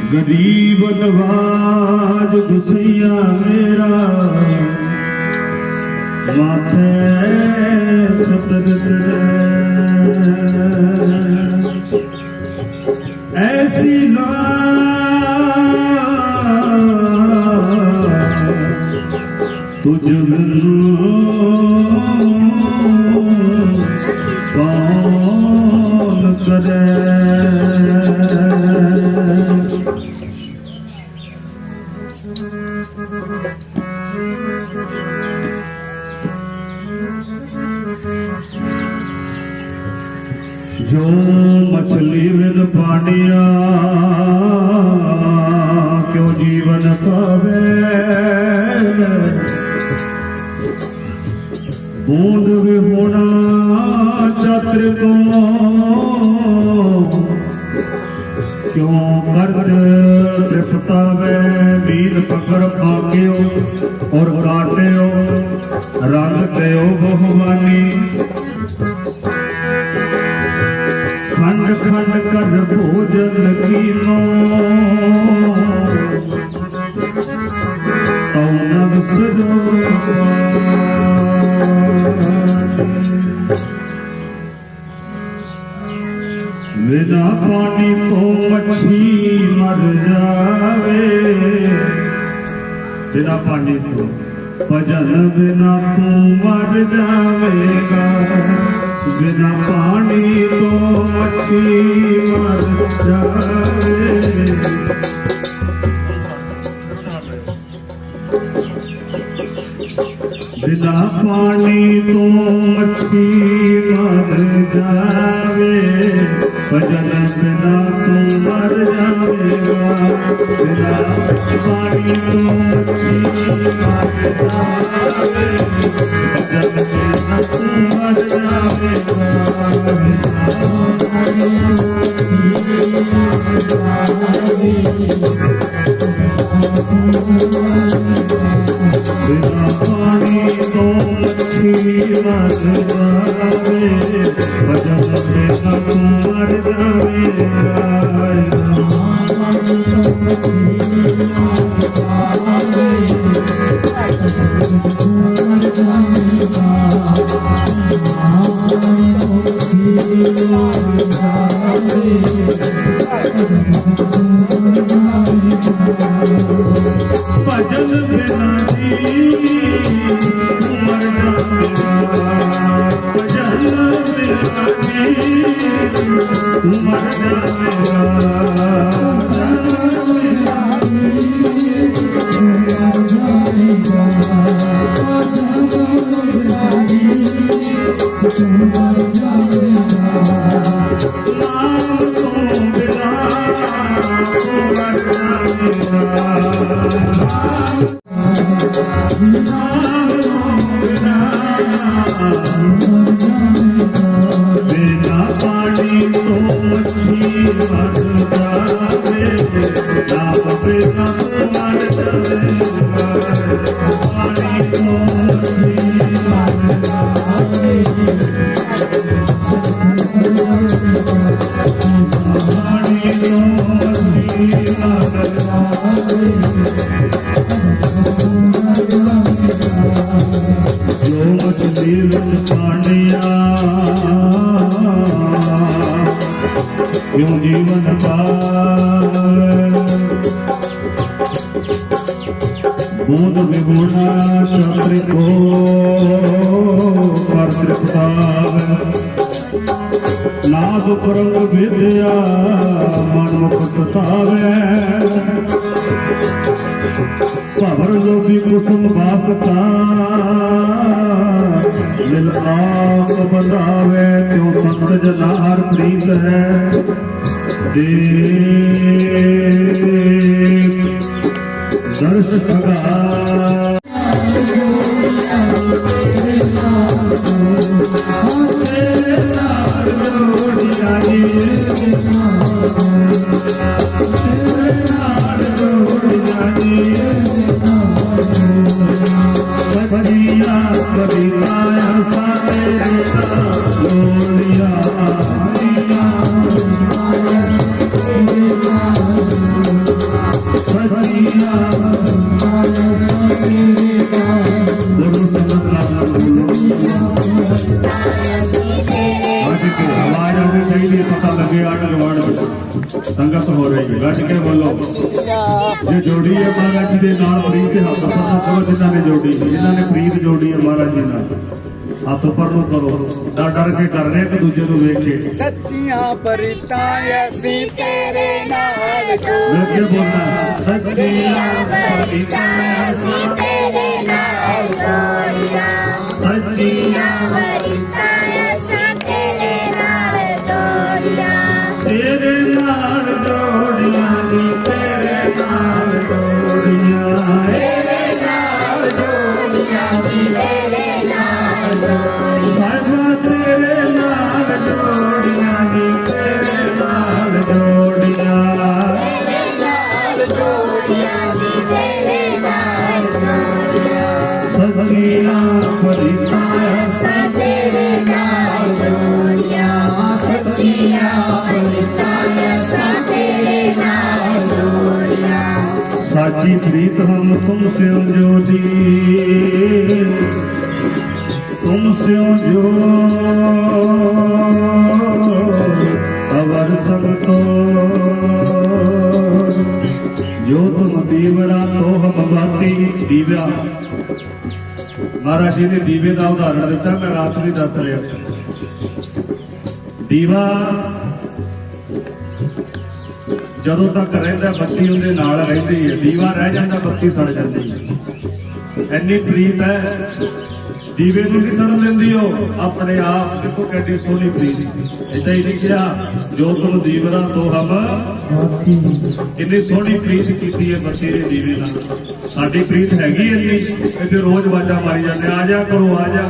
गरीब नवाज गुसैया मेरा माथे ऐसी तुझ कौन करे। जो मछली विद पानिया क्यों जीवन पावे, बूंद विहुणा छत्र को क्यों कर्ज तृप्तावे। बीन पकड़ पाक्यो और काट्यो रंग दयो बहुमानी, खंड खंड कर भोजन कीनो औनव सजो। बिना पानी तो मछली मर जावे, बिना पानी तो भजन बिना तू मर जावेगा। बिना पानी तो मछली मर जावे, बिना पानी तो मछली मर जावे। भजन बिना तू मर जावेगा। बिना पानी तो मछली मर जावे, भजन बिना तू मर जावेगा। बिना पानी तो मछली मर जावे, भजन बिना तू मर जावेगा। भजन बिना जी मर जावेगा। भजन बिना जी मर जावेगा। बिना पानी तो मछली मर जावे, नाम बिना मर जावेगा। पानी तो मछली मर जावे, पानी तो मछली मर जावे। जो मछली विद पानिया क्यों जीवन पावे। बूंद विगुणा चक्र को कर तृप्तावे। नाद परंग विद्या मन मुकुटतावे। भवर जोगी कुसुम वासता दिल आप बंधावे। क्यों संत जनार प्रीत है देव दर्श खगा। कभी संगत हो रही है, गज के बोलो। जो जोड़ी है महाराज जी के नाल प्रीत के हाथ ऊपर नु करो, जिन्हों ने जोड़ी जिन्हों ने प्रीत जोड़ी है महाराज जी नाल हाथ ऊपर नु करो। डर डर के कर रहे एक दूजे को वेख के सच्चियां परितां असीं तेरे नाल मैं क्या बोलना सच्चियां परितां असीं तेरे नाल जोड़ियां सच्चियां परितां असीं तेरे नाल जोड़ियां तेरे नाल जोड़ियां नी तेरे नाल जोड़ियां तेरे नाल जोड़ियां नी तेरे नाल जोड़ियां साहिबा तेरे नाल जोड़ियां नी तेरे नाल जोड़ियां तेरे नाल जोड़ियां नी तेरे नाल जोड़ियां सच्चियां परितां असीं तेरे नाल जोड़ियां सच्चियां परितां असीं तेरे नाल जोड़ियां साची प्रीत हम तुमसे जोड़ी तुमसे जो अवर सब तो जो तुम दीवरा तो हम बाती दीव्या महाराज जी ने दीवे का उदाहरण दिता मैं रात भी दस रहा दीवा ਜਦੋਂ ਤੱਕ ਰਹਿੰਦਾ ਬੱਤੀ ਉਹਦੇ ਨਾਲ ਰਹਿੰਦੀ ਹੈ ਦੀਵਾ ਰਹਿ ਜਾਂਦਾ ਬੱਤੀ ਸੜ ਜਾਂਦੀ ਹੈ ਇੰਨੀ ਪ੍ਰੀਤ ਹੈ ਦੀਵੇ ਨੂੰ ਨਹੀਂ ਸੜਨ ਦਿੰਦੀ ਉਹ ਆਪਣੇ ਆਪ ਦੇਖੋ ਕਿੰਨੀ ਸੋਹਣੀ ਪ੍ਰੀਤ ਏਦਾਂ ਹੀ ਲਿਖਿਆ ਜੋ ਤੁਮ ਦੀਵਰਾ ਤੋਂ ਹਮ ਕਿੰਨੀ ਸੋਹਣੀ ਪ੍ਰੀਤ ਕੀਤੀ ਹੈ ਬੱਤੀ ਦੇ ਦੀਵੇ ਨਾਲ ਸਾਡੀ ਪ੍ਰੀਤ ਹੈਗੀ ਇੰਨੀ ਤੇ ਰੋਜ਼ ਆਵਾਜ਼ਾਂ ਮਾਰੀ ਜਾਂਦੇ ਆ ਜਾ ਕਰੋ ਆ ਜਾ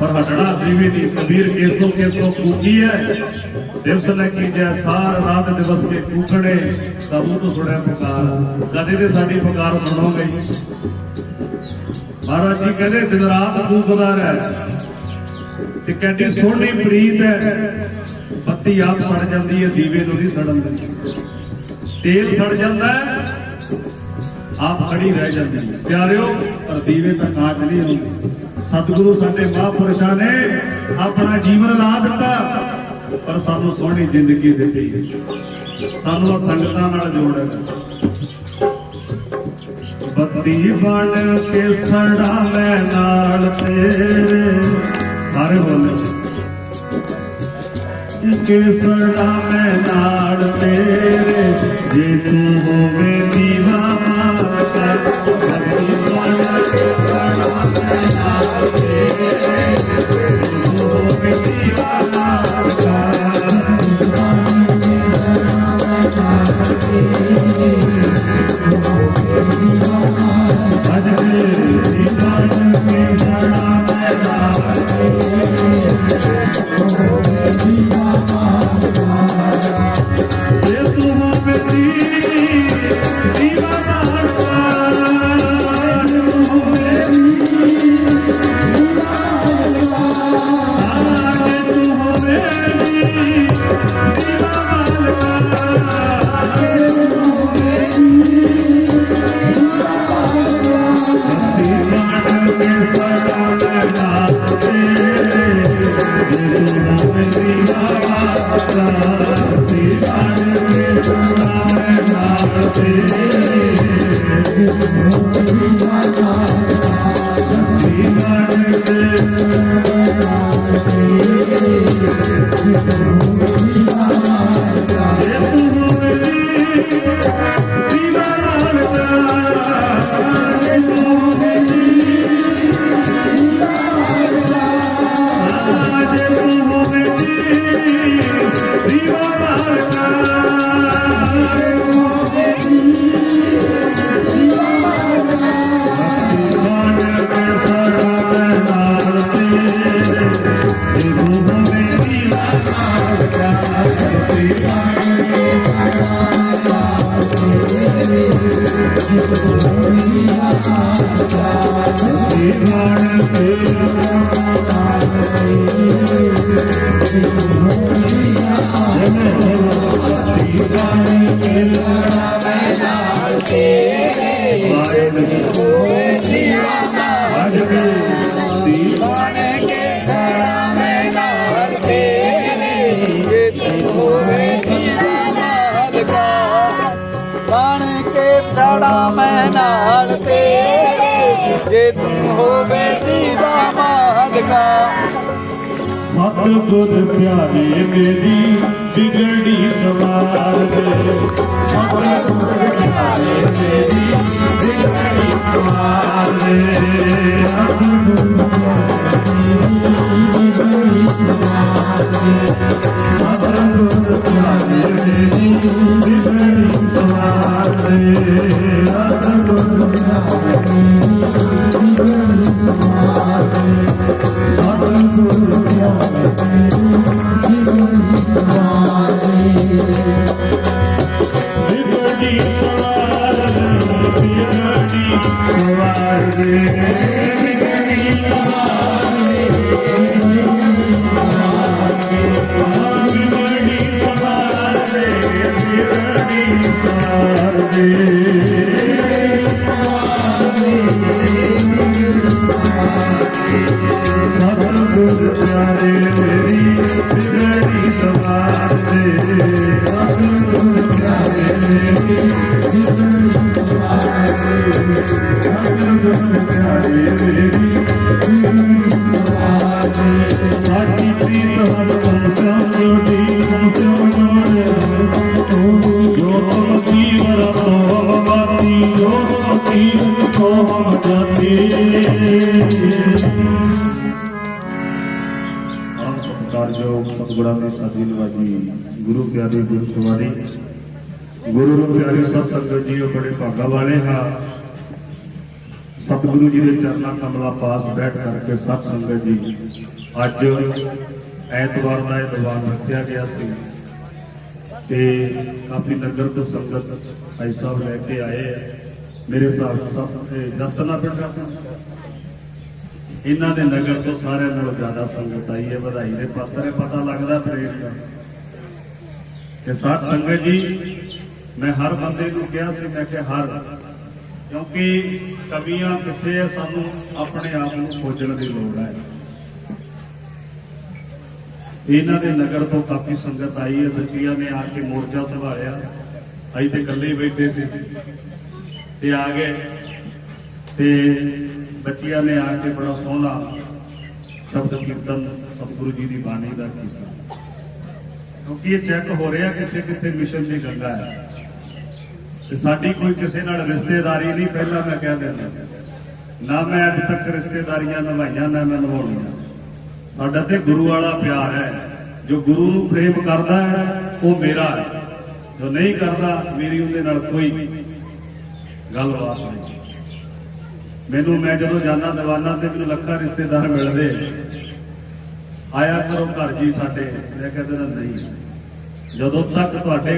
पर हटना दीवे दी कबीर केसो कूकी है दिवस न कीजिए सार रात दिवस के कूकड़े तबू तो सुने पुकार कदे ते साडी पुकार सुनो गई महाराज जी कहते दिन रात कूकदा रह ते कहती सोहनी प्रीत है बत्ती आप सड़ जाती है दीवे नूं नहीं सड़न दिंदी तेल सड़ जाता है आप खड़ी रह जाती है प्यारिओ पर दीवे तक कांच नहीं होती सतगुरु साडे महापुरुषां ने अपना जीवन ला दिता पर सानू सोहनी जिंदगी दिती सानू संगतां नाल जोड़ बत्ती बन के सड़ा मैं नाल तेरे हर बोले के सड़ा मैं नाल तेरे जे तू होवे दीवा माता बत्ती बन के सड़ा मैं नाल तेरे जे तू होवे दीवा माता ਖੜਾ ਮੈਂ ਨਾਲ ਤੇਰੇ ਜੇ ਤੂੰ ਹੋਵੇ ਦੀਵਾ ਮਾਲਕਾ ਸਤਿਗੁਰ ਪਿਆਰੇ ਮੇਰੀ ਬਿਗੜੀ ਸਵਾਰ ਦੇ ਸਤਿਗੁਰ ਪਿਆਰੇ ਮੇਰੀ ਬਿਗੜੀ ਸਵਾਰ ਦੇ ਸਤਿਗੁਰ ਪਿਆਰੇ ਮੇਰੀ ਬਿਗੜੀ ਸਵਾਰ ਦੇ ਸਤਿਗੁਰ गुरु प्यारी गुरु सवारी गुरु प्यारी सत संगत जी बड़े भागा वाले हाँ सतगुरु जी के चरणा कमला पास बैठ करके सत संगत जी अज ऐतवार का दरबार रखा गया काफी नगर तो संगत भाई साहब लैके आए मेरे हिसाब से दस्तना पिंड इन्हों के नगर तो सारे ज्यादा संगत आई है बधाई के पात्र है पता लगता प्रेम का साथ संगत जी मैं हर बंदे को कहा मैं कि हर क्योंकि कमियां कितने है सानू अपने आप को खोजने की लोड़ है इन्हों के नगर तो काफी संगत आई है बच्चिया ने आके मोर्चा संभालिया अभी तो कल ही बैठे थे आ गए बच्चिया ने आके बड़ा सोहना शब्द कीर्तन सतगुरु जी की बाणी का किया क्योंकि ये चेक हो रहा कितने कितने मिशन की गंगा है साड़ी कोई किसी नाल रिश्तेदारी नहीं पहला मैं कह देना ना मैं अज तक रिश्तेदारियां निभाइया ना मैं निभाउणियां साडा ते गुरु वाला प्यार है जो गुरु नूं प्रेम करता है वो मेरा है जो नहीं करता मेरी उहदे नाल कोई गलबात नहीं मैनू मैं जो जाना दीवाना तो मैं लखा रिश्तेदार मिलते आया करो घर जी साडे मैं कहते नहीं जदों तक तुहाडे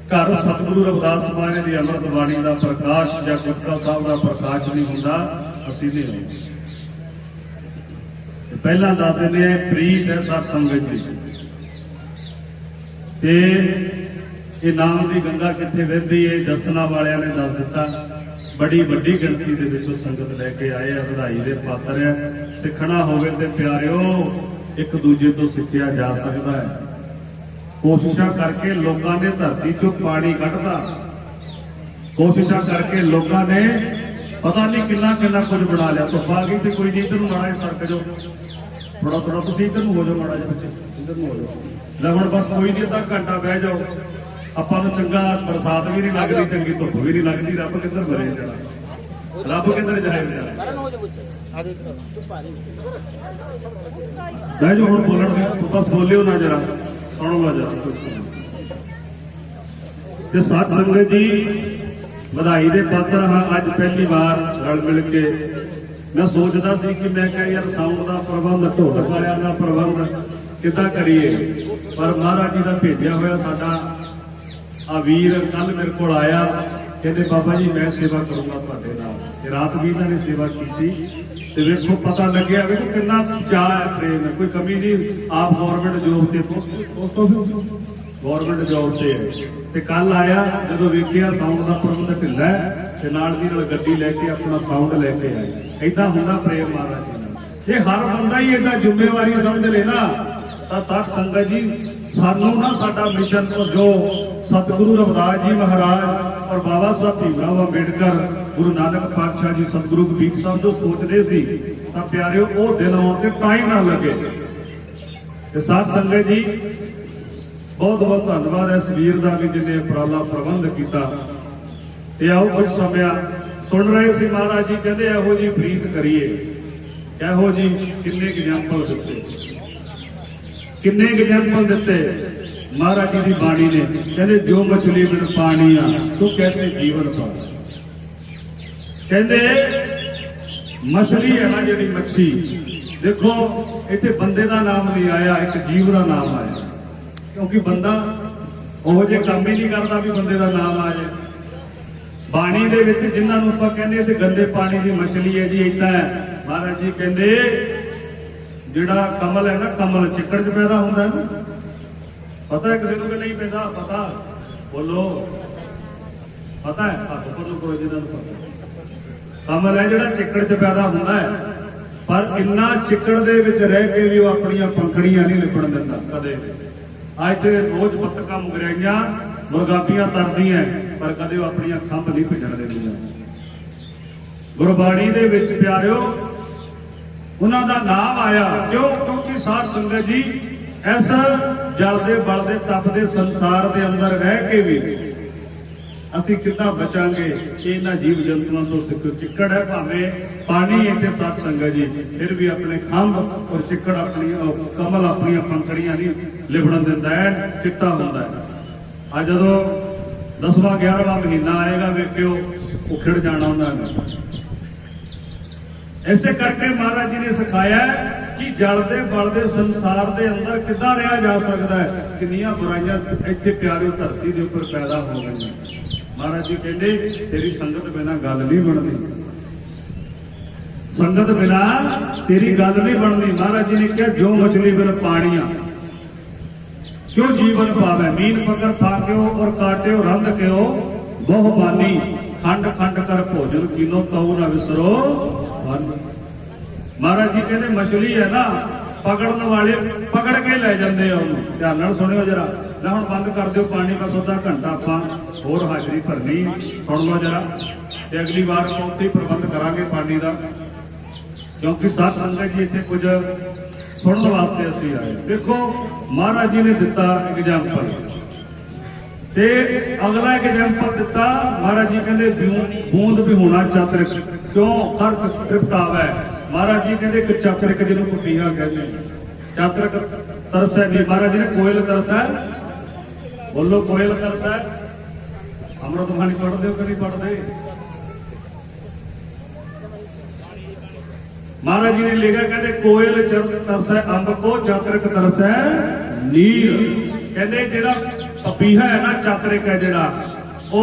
घर सतगुरु रविदास महाराज की अमृत बाणी का प्रकाश या गुरका साहब का प्रकाश नहीं होंदा असीं नहीं होंगे पहला दस दिन प्रीत है सत संगत जी ते नाम की गंगा कित्थे वहदी है जसना वालियां ने दस दिता बड़ी वड्डी गिणती दे विच संगत लैके आए बधाई दे पात्र है सिखना होवे ते प्यारिओ एक दूजे तो सिखिया जा सकता है कोशिशा करके लोगों ने धरती चो पानी कढ़दा कोशिशा करके लोगों ने पता नहीं कितना कितना कुछ बना लिया तो आ गई तो कोई नहीं इधर माड़ा सरक जो थोड़ा थोड़ा तुम इधर हो जाओ माड़ा जिहा बच्चे इधर हो जाओ लगन बस कोई नहीं अद्धा घंटा बह जाओ ਆਪਾਂ ਨੂੰ ਚੰਗਾ ਬਰਸਾਤ ਵੀ ਨਹੀਂ ਲੱਗਦੀ ਚੰਗੀ ਧੁੱਪ ਵੀ ਨਹੀਂ ਲੱਗਦੀ ਰੱਬ ਕਿੱਧਰ ਮਰੇ ਜਾਣਾ ਰੱਬ ਕਿੱਧਰ ਜਾਏ ਬਹਿ ਜਾਓ ਹੁਣ ਬੋਲਣ ਦੀ ਬਸ ਬੋਲਿਓ ਨਾ ਜਰਾ ਸੁਣੋ ਨਾ ਜਰਾ ਤੇ ਸਾਧ ਸੰਗਤ ਜੀ ਵਧਾਈ ਦੇ ਪਾਤਰ ਹਾਂ ਅੱਜ ਪਹਿਲੀ ਵਾਰ ਰਲ ਮਿਲ ਕੇ ਮੈਂ ਸੋਚਦਾ ਸੀ ਕਿ ਮੈਂ ਕਿਹਾ ਯਾਰ ਸਾਊਂਡ ਦਾ ਪ੍ਰਬੰਧ ਢੋਲ ਵਾਲਿਆਂ ਦਾ ਪ੍ਰਬੰਧ ਕਿੱਦਾਂ ਕਰੀਏ ਪਰ ਮਹਾਰਾਜ ਜੀ ਦਾ ਭੇਜਿਆ ਹੋਇਆ ਸਾਡਾ आ वीर कल मेरे को आया कहते बाबा जी मैं सेवा करूंगा तुहाडे नाल रात भी इन्होंने सेवा की देखो पता लगे भी कितना चाह है प्रेम है कोई कमी नहीं आप गौरमेंट जॉब से गौरमेंट जॉब से कल आया जो वेखिया साउंड का प्रबंध ढिला है नाल दी नाल गड्डी लैके अपना साउंड लैके आए ऐदा हुंदा प्रेम महाराज जी नाल ये हर बंदा ही ऐसा जिम्मेवारी समझ ले ना तो साथ संगत जी सानू ना साडा मिशन तो जो सतगुरु रविदास जी महाराज और बाबा साहब भीमराव अंबेडकर, गुरु नानक पातशाह जी, सतगुरु कबीर साहब जो सोचते सी तां प्यारिओ वो दिन आउण ते टाइम ना लगे। ते साध संगत जी बहुत बहुत धन्यवाद इस वीर का भी जिन्हें उपराला प्रबंध किया। ते आओ कुछ समय सुन रहे सी महाराज जी कहते इहो जी प्रीत करिए, इहो जी किन्ने एग्जाम्पल दिते, किन्ने एग्जाम्पल दिते महाराज जी की बाणी ने। कहते जो मछली बिन पानी आ तो कैसे जीवन पा। कहते मछली है ना जी मच्छी, देखो इतने बंदे का नाम नहीं आया, एक जीव का नाम आया, क्योंकि बंदा वो जे काम ही नहीं करता भी बंदे का नाम आ जाए। बाणी दे विच जिन्हां नूं आपां कहंदे ते गंदे पानी की मछली है जी, इदां है। महाराज जी कहंदे जिहड़ा कमल है ना, कमल चिक्कड़ च पैदा हुंदा है ना, पता है किसी को कि नहीं पैदा? पता बोलो, पता है? हाथ ऊपर नु करो जिन्हां नूं पता। कमल है जिहड़ा चिक्कड़ च पैदा हुंदा है, पर इन्ना चिक्कड़ दे विच रह के भी वो अपनियां पंखड़ियां नहीं लिपण दिंदा कदे। अज ते रोज बतका मुगराइयां मुरगाबियां तरदियां, पर कदे अपनी खंभ नहीं भिजण दिंदियां। गुरबाणी दे विच प्यारिओ उन्हां दा नाम आया, क्यों? क्योंकि साध संगत जी इस जलदे बलदे तपदे संसार दे अंदर रह के भी असीं किद्दां बचांगे? इन्हां जीव जंतुओं तो चिक्कड़ है भावें पानी है ते साध संगत जी, फिर भी अपने खंभ और चिक्कड़ अपनी कमल अपनी पंखड़ियां नहीं लिबड़न दिंदा है, चिट्टा हुंदा है। अज जदों 10वां 11वां महीना आएगा वेखिओ उखड़ जाना उन्होंने। ऐसे करके महाराज जी ने सिखाया कि जलदे बलदे संसार दे अंदर किद्दां रहा जा सकता है। कितनियां बुराइयां इत्थे प्यारी धरती के उपर पैदा हो गई। महाराज जी कहते तेरी संगत बिना गल नहीं बनती, संगत बिना तेरी गल नहीं बनती। महाराज जी ने कहा जो मछली बिन पानिया क्यों जीवन पावे, मीन पकड़ फाक्यो और काट्यो रंध क्यों बहु बानी, खंड खंड कर भोजन कीनो तऊ न विसरो वन। महाराज जी कहते मछली है ना, पकड़न वाले पकड़ के ले जाते हैं। ध्यान नाल सुनियो जरा, मैं हुण बंद कर दो पानी बस अद्धा घंटा आपां होर हाजरी भरनी, सुन लो जरा, ते अगली बार उत्थे ही प्रबंध करांगे पानी का, क्योंकि साध संगत जी इत्थे कुछ सुनने वास्ते असीं आए। देखो महाराज जी ने दिता एग्जाम्पल, ते अगला एग्जाम्पल दिता महाराज जी कहते बूंद भी होना चातरिक क्यों हर तृप्त आवे। महाराज जी कहते एक चातरिक जिन्होंने कुटिया कहते चातरिक तरस है जी। महाराज जी ने कोयल तरस है, बोलो कोयल तरस है। अमृत बाणी पढ़ते हो कि नहीं पढ़ते? महाराज जी ने लिखा कहते कोयल तरस है अंब को, चातरिक तरस है नीर। कहते जिहड़ा पपीहा है ना, चातरिक है जिहड़ा वो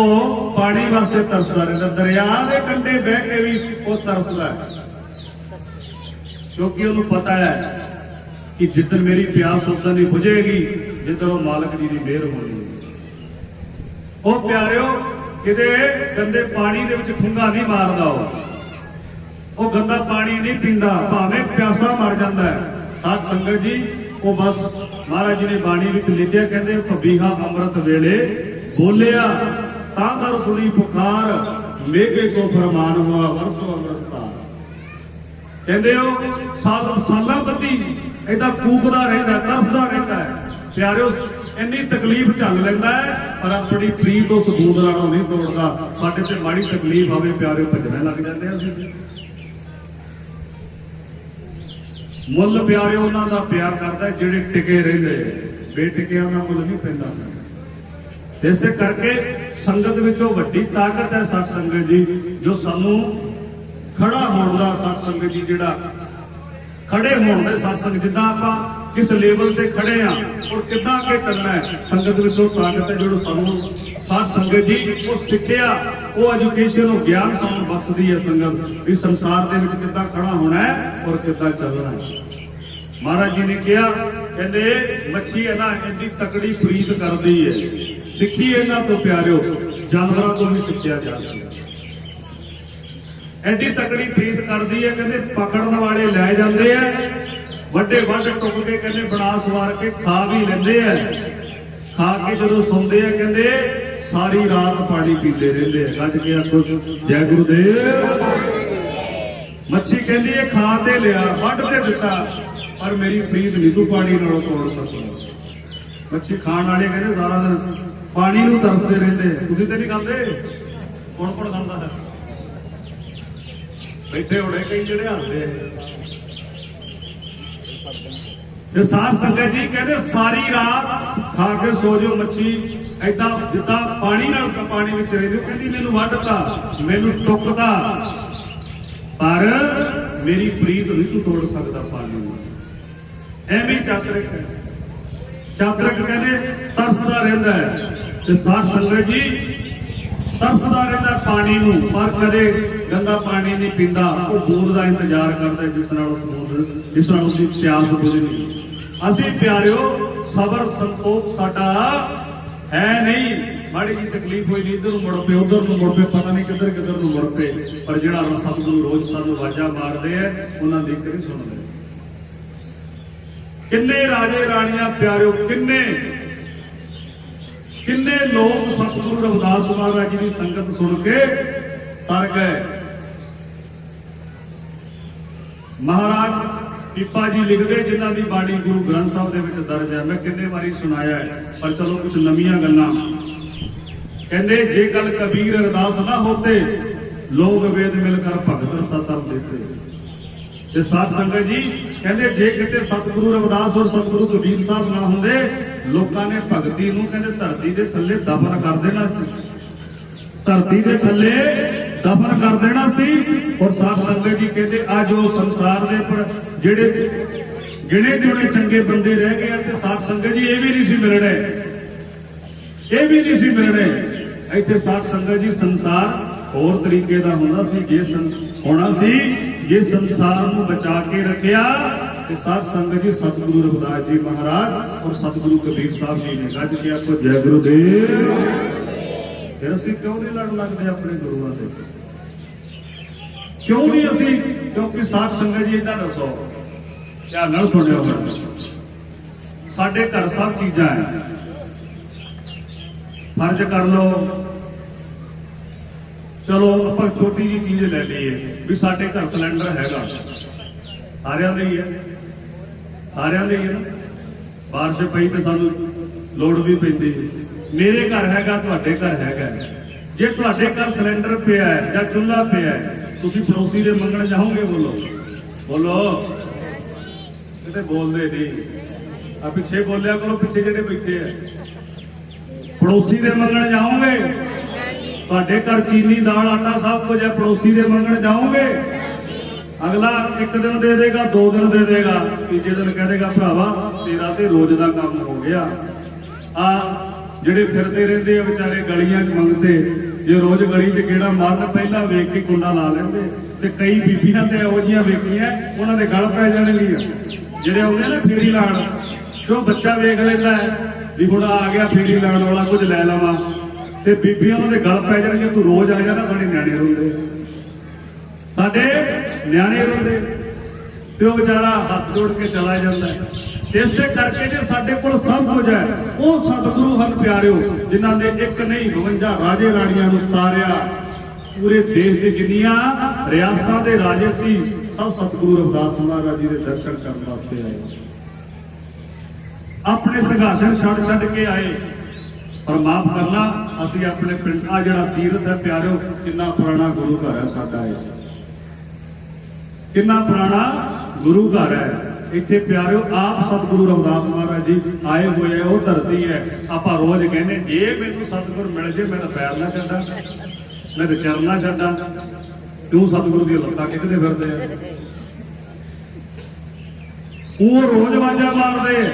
पानी वास्ते तरसदा रहंदा, दरिया के कंढे बह के भी वो तरसदा है, क्योंकि उन्हें पता है कि जिद्दन मेरी प्यास उदन ही बुझेगी जिद्दन वो मालक जी की मेहर होनी। वो प्यारिओ किते गंदे पानी दे विच फुंगा नहीं मारदा, वो गंदा पानी नहीं पींदा, भावें प्यासा मर जाता है। साध संगत जी वो बस महाराज जी ने बाणी विच लिखिया कहते पबीहा अमृत वेले बोलिया तांदर सुनी पुकार, मेघे को फरमान हुआ वरसो अमृतपार। कहते हो सालां बदी ऐदा कूकदा रहिंदा, तरसदा रहिंदा है। प्यारिओ इन्नी तकलीफ झल लैंदा है, पर अपनी प्रीत उस बूंद नालों नहीं तोड़दा। साडे ते माड़ी तकलीफ आवे प्यारिओ भजने लग जांदे असीं। मुल प्यारे उन्हों का प्यार करता है जिहड़े टिके रहिंदे, बेटिकियां का मुल नहीं पैंदा। इस करके संगत विचों वड्डी ताकत है सत संगत जी, जो सानू खड़ा होने का सत संगत जी जिहड़ा खड़े होने का सत संगत जिद्दां आपां किस लेवल ते खड़े हाँ और किद्दां अगे करना है, संगत विचों ताकत है जो सानू सत संगत जी वो सिक्ख्या वो एजुकेशन वो ज्ञान सानू बख्शदी है। संगत भी संसार दे विच किद्दां खड़ा होना है और किद्दां चलना है। महाराज जी ने कहा कहते मच्छी है ना इतनी तकड़ी प्रीत करती है, सिक्खी इन्हां तो प्यारिओ जानवरों को भी सिक्ख्या जा सकती, एडी तकड़ी प्रीत करती है। कहते पकड़न वाले लै जाते हैं, वड्डे वड्ड टुक के कहते बना सवार के खा भी लेंदे हैं, खा के जो सौंदे आ कहते सारी रात पानी पीते रहते हैं। गज के आखो जय गुरुदेव। मच्छी कहती है खा ते लिया वढ़ ते दिता पर मेरी प्रीत नहीं तू पानी नालों तोड़ सकता। मच्छी खाण वाले कहते सारा दिन पानी नूं तरसते रहते। तुसीं ते नहीं खांदे? कौन कौन खांदा है? बैठे होने कई ਜਿਹੜੇ हसदे ते साध संगत जी कहते सारी रात खा के सो जाओ मच्छी ऐदा जिदा पानी नाल पानी विच रहिंदे। कहंदी मैनूं वढदा मैनूं टुकदा पर मेरी प्रीत नहीं तू तोड़ सकदा पानी नूं। ਐਵੇਂ ਚਾਤਰਿਕ ਹੈ। ਚਾਤਰਿਕ ਕਹਿੰਦੇ ਤਰਸਦਾ ਰਹਿੰਦਾ ਹੈ ਤੇ ਸਾਧ ਸੰਗਤ ਜੀ ਤਰਸਦਾ ਰਹਿੰਦਾ ਪਾਣੀ ਨੂੰ ਪਰ ਕਦੇ ਗੰਦਾ ਪਾਣੀ ਨਹੀਂ ਪੀਂਦਾ। ਉਹ ਬੂੰਦ ਦਾ ਇੰਤਜ਼ਾਰ ਕਰਦਾ ਜਿਸ ਨਾਲ ਉਸ ਬੂੰਦ ਜਿਸ ਨਾਲ ਉਸਦੀ ਪਿਆਸ ਬੁਝਦੀ। ਅਸੀਂ ਪਿਆਰਿਓ ਸਬਰ ਸੰਤੋਖ ਸਾਡਾ ਹੈ ਨਹੀਂ। ਮਾੜੀ ਜੀ ਤਕਲੀਫ ਹੋਈ ਨਹੀਂ ਇੱਧਰ ਨੂੰ ਮੁੜ ਪਏ ਉੱਧਰ ਨੂੰ ਮੁੜ ਪਏ ਪਤਾ ਨਹੀਂ ਕਿੱਧਰ ਕਿੱਧਰ ਨੂੰ ਮੁੜ ਪਏ। ਪਰ ਜਿਹੜਾ ਸਤਿਗੁਰੂ ਰੋਜ਼ ਸਾਨੂੰ ਆਵਾਜ਼ਾਂ ਮਾਰਦੇ ਆ ਉਹਨਾਂ ਦੀ ਇੱਕ ਨਹੀਂ ਸੁਣਦੇ। किन्ने राजे राणियां प्यारियों किन्ने किन्ने लोग सतगुरु रविदास महाराज जी की संगत सुन के तर गए। महाराज पीपा जी लिखते जिन्हां दी बाणी गुरु ग्रंथ साहब दे विच दर्ज है। मैं किन्ने बारी सुनाया है पर चलो कुछ नवीं गल्लां। कहंदे जे गल कबीर अरदास ना होते लोग वेद मिलकर भगत सतम देते। ते साध संगत जी कहते जे किते सतगुरु रविदास और सतगुरु कबीर साहब ना होंदे लोकां ने भगती नूं कहंदे धरती दे थल्ले दफन कर देना सी। धरती दे थल्ले दफन कर देना सी। और साध संगत जी कहते अज वो संसार दे पर जेड़े गिणे चुने चंगे बंदे रह गए ते साध संगत जी ये भी नहीं सी मिलने। ये भी नहीं सी मिलने। इत्थे साध संगत जी संसार होर तरीके दा हुंदा सी जे होना सी जे संसार नूं बचा के रखिया ते साध संगत जी सतगुरु रविदास जी महाराज और सतगुरु कबीर साहब जी ने। गज के आखो जय गुरुदेव। फिर असीं क्यों नहीं लड़ लगदे अपने गुरुआं ते? क्यों नहीं असीं? क्योंकि साध संगत जी इदां दसो ध्यान नाल सुणिओ। साडे घर सब चीज़ां है। फर्ज कर लो चलो ਆਪਾਂ छोटी जी चीज ले लीए भी साडे घर सिलेंडर हैगा सारिਆਂ ਦੇ ही है सारिਆਂ ਦੇ ही है ना। बारिश पई तो सानू लोड़ भी पैंदी। मेरे घर हैगा तुहाडे घर हैगा। जे तुहाडे घर सिलेंडर पिया है या चुल्हा पिया है तुसीं पड़ोसी दे मंगण जाओगे? बोलो बोलो किते बोलदे नहीं। आ पिछे बोलिया करो पिछे जेडे बैठे है पड़ोसी दे मंगण जाओगे? ਤੁਹਾਡੇ घर चीनी दाल आटा सब कुछ है पड़ोसी दे मंगण जाओगे? अगला एक दिन दे देगा 2 दिन दे देगा तीजे दिन कह देगा भरावा तेरा ते रोज का काम हो गया। आ ਜਿਹੜੇ ਫਿਰਦੇ ਰਹਿੰਦੇ ਆ ਵਿਚਾਰੇ ਗਲੀਆਂ 'ਚ ਮੰਗਦੇ ਜੇ ਰੋਜ਼ ਗਲੀ 'ਚ ਕਿਹੜਾ ਮਾਰਨ ਪਹਿਲਾਂ ਵੇਖ ਕੇ ਕੁੰਡਾ ਲਾ ਲੈਂਦੇ। ਤੇ ਕਈ ਬੀਬੀਆਂ ਤੇ ਇਹੋ ਜਿਹੀਆਂ ਵੇਖੀਆਂ ਉਹਨਾਂ ਦੇ ਗਲ ਪੈ ਜਾਣਗੀਆਂ ਜਿਹੜੇ ਆਉਂਦੇ ਨਾ ਫੇਰੀ ਲਾਣ। ਜੋ ਬੱਚਾ ਵੇਖ ਲੈਂਦਾ ਵੀ ਹੁਣ ਆ ਗਿਆ ਫੇਰੀ ਲਾਣ ਵਾਲਾ ਕੁਝ ਲੈ ਲਵਾਂ ਤੇ ਬੀਬੀਆਂ ਉਹਦੇ ਗਲ ਪੈ ਜਾਣਗੇ ਤੂੰ ਰੋਜ਼ ਆ ਜਾਣਾ। ਤੁਹਾਡੇ ਨਿਆਣੇ ਰੋਂਦੇ ਸਾਡੇ ਨਿਆਣੇ ਰੋਂਦੇ ਤੇ ਉਹ ਵਿਚਾਰਾ ਹੱਥ ਜੋੜ ਕੇ ਚਲਾ ਜਾਂਦਾ। ਇਸੇ ਕਰਕੇ ਜੇ ਸਾਡੇ ਕੋਲ ਸਭ ਕੁਝ ਹੈ ਉਹ ਸਤਿਗੁਰੂ ਹਨ ਪਿਆਰਿਓ ਜਿਨ੍ਹਾਂ ਨੇ ਇੱਕ ਨਹੀਂ 52 ਰਾਜੇ ਰਾਣੀਆਂ ਨੂੰ ਤਾਰਿਆ। ਪੂਰੇ ਦੇਸ਼ ਦੇ ਜਿੰਨੀਆਂ ਰਿਆਸਤਾਂ ਦੇ ਰਾਜੇ ਸੀ ਸਭ ਸਤਿਗੁਰੂ ਰਵਿਦਾਸ ਮਹਾਰਾਜ ਜੀ ਦੇ ਦਰਸ਼ਨ ਕਰਨ ਵਾਸਤੇ ਆਏ। ਆਪਣੇ ਸਿੰਘਾਸਨ ਛੱਡ ਕੇ ਆਏ। पर माफ करना असी अपने पिंड आ जिहड़ा तीरथ है प्यारिओ कितना पुराना गुरु घर है साडा। कितना पुराना गुरु घर है। इत्थे प्यारिओ आप सतगुरु रविदास महाराज जी आए हुए है। वो धरती है आपां रोज कहने जे मैनूं सतगुर मिल जे मैं पैर ना छड्डां मैं तो चरण ना छड्डां। क्यों सतगुरु दी लत्तां खिचदे फिरदे आ। वो रोज आवाज़ां मारदे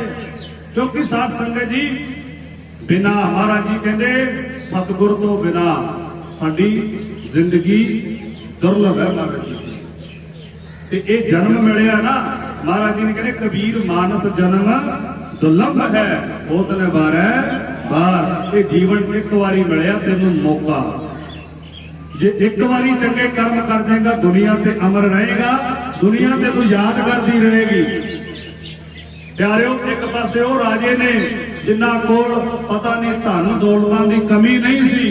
क्योंकि साध संगत जी बिना महाराज जी कहते सतगुर तो बिना साडी जिंदगी दुर्लभ है। महाराज जी ते जन्म मिलिया ना महाराज जी ने कहते कबीर मानस जन्म दुर्लभ है बहुत ने बार ये जीवन एक बारी मिलिया तेनू मौका। जे एक बारी चंगे कर्म कर देगा दुनिया से अमर रहेगा। दुनिया से तू याद करती रहेगी। ਪਿਆਰਿਓ ਇੱਕ ਪਾਸੇ ਉਹ ਰਾਜੇ ਨੇ ਜਿਨ੍ਹਾਂ ਕੋਲ ਪਤਾ ਨਹੀਂ ਧਨ ਦੌਲਤਾਂ ਦੀ ਕਮੀ ਨਹੀਂ ਸੀ,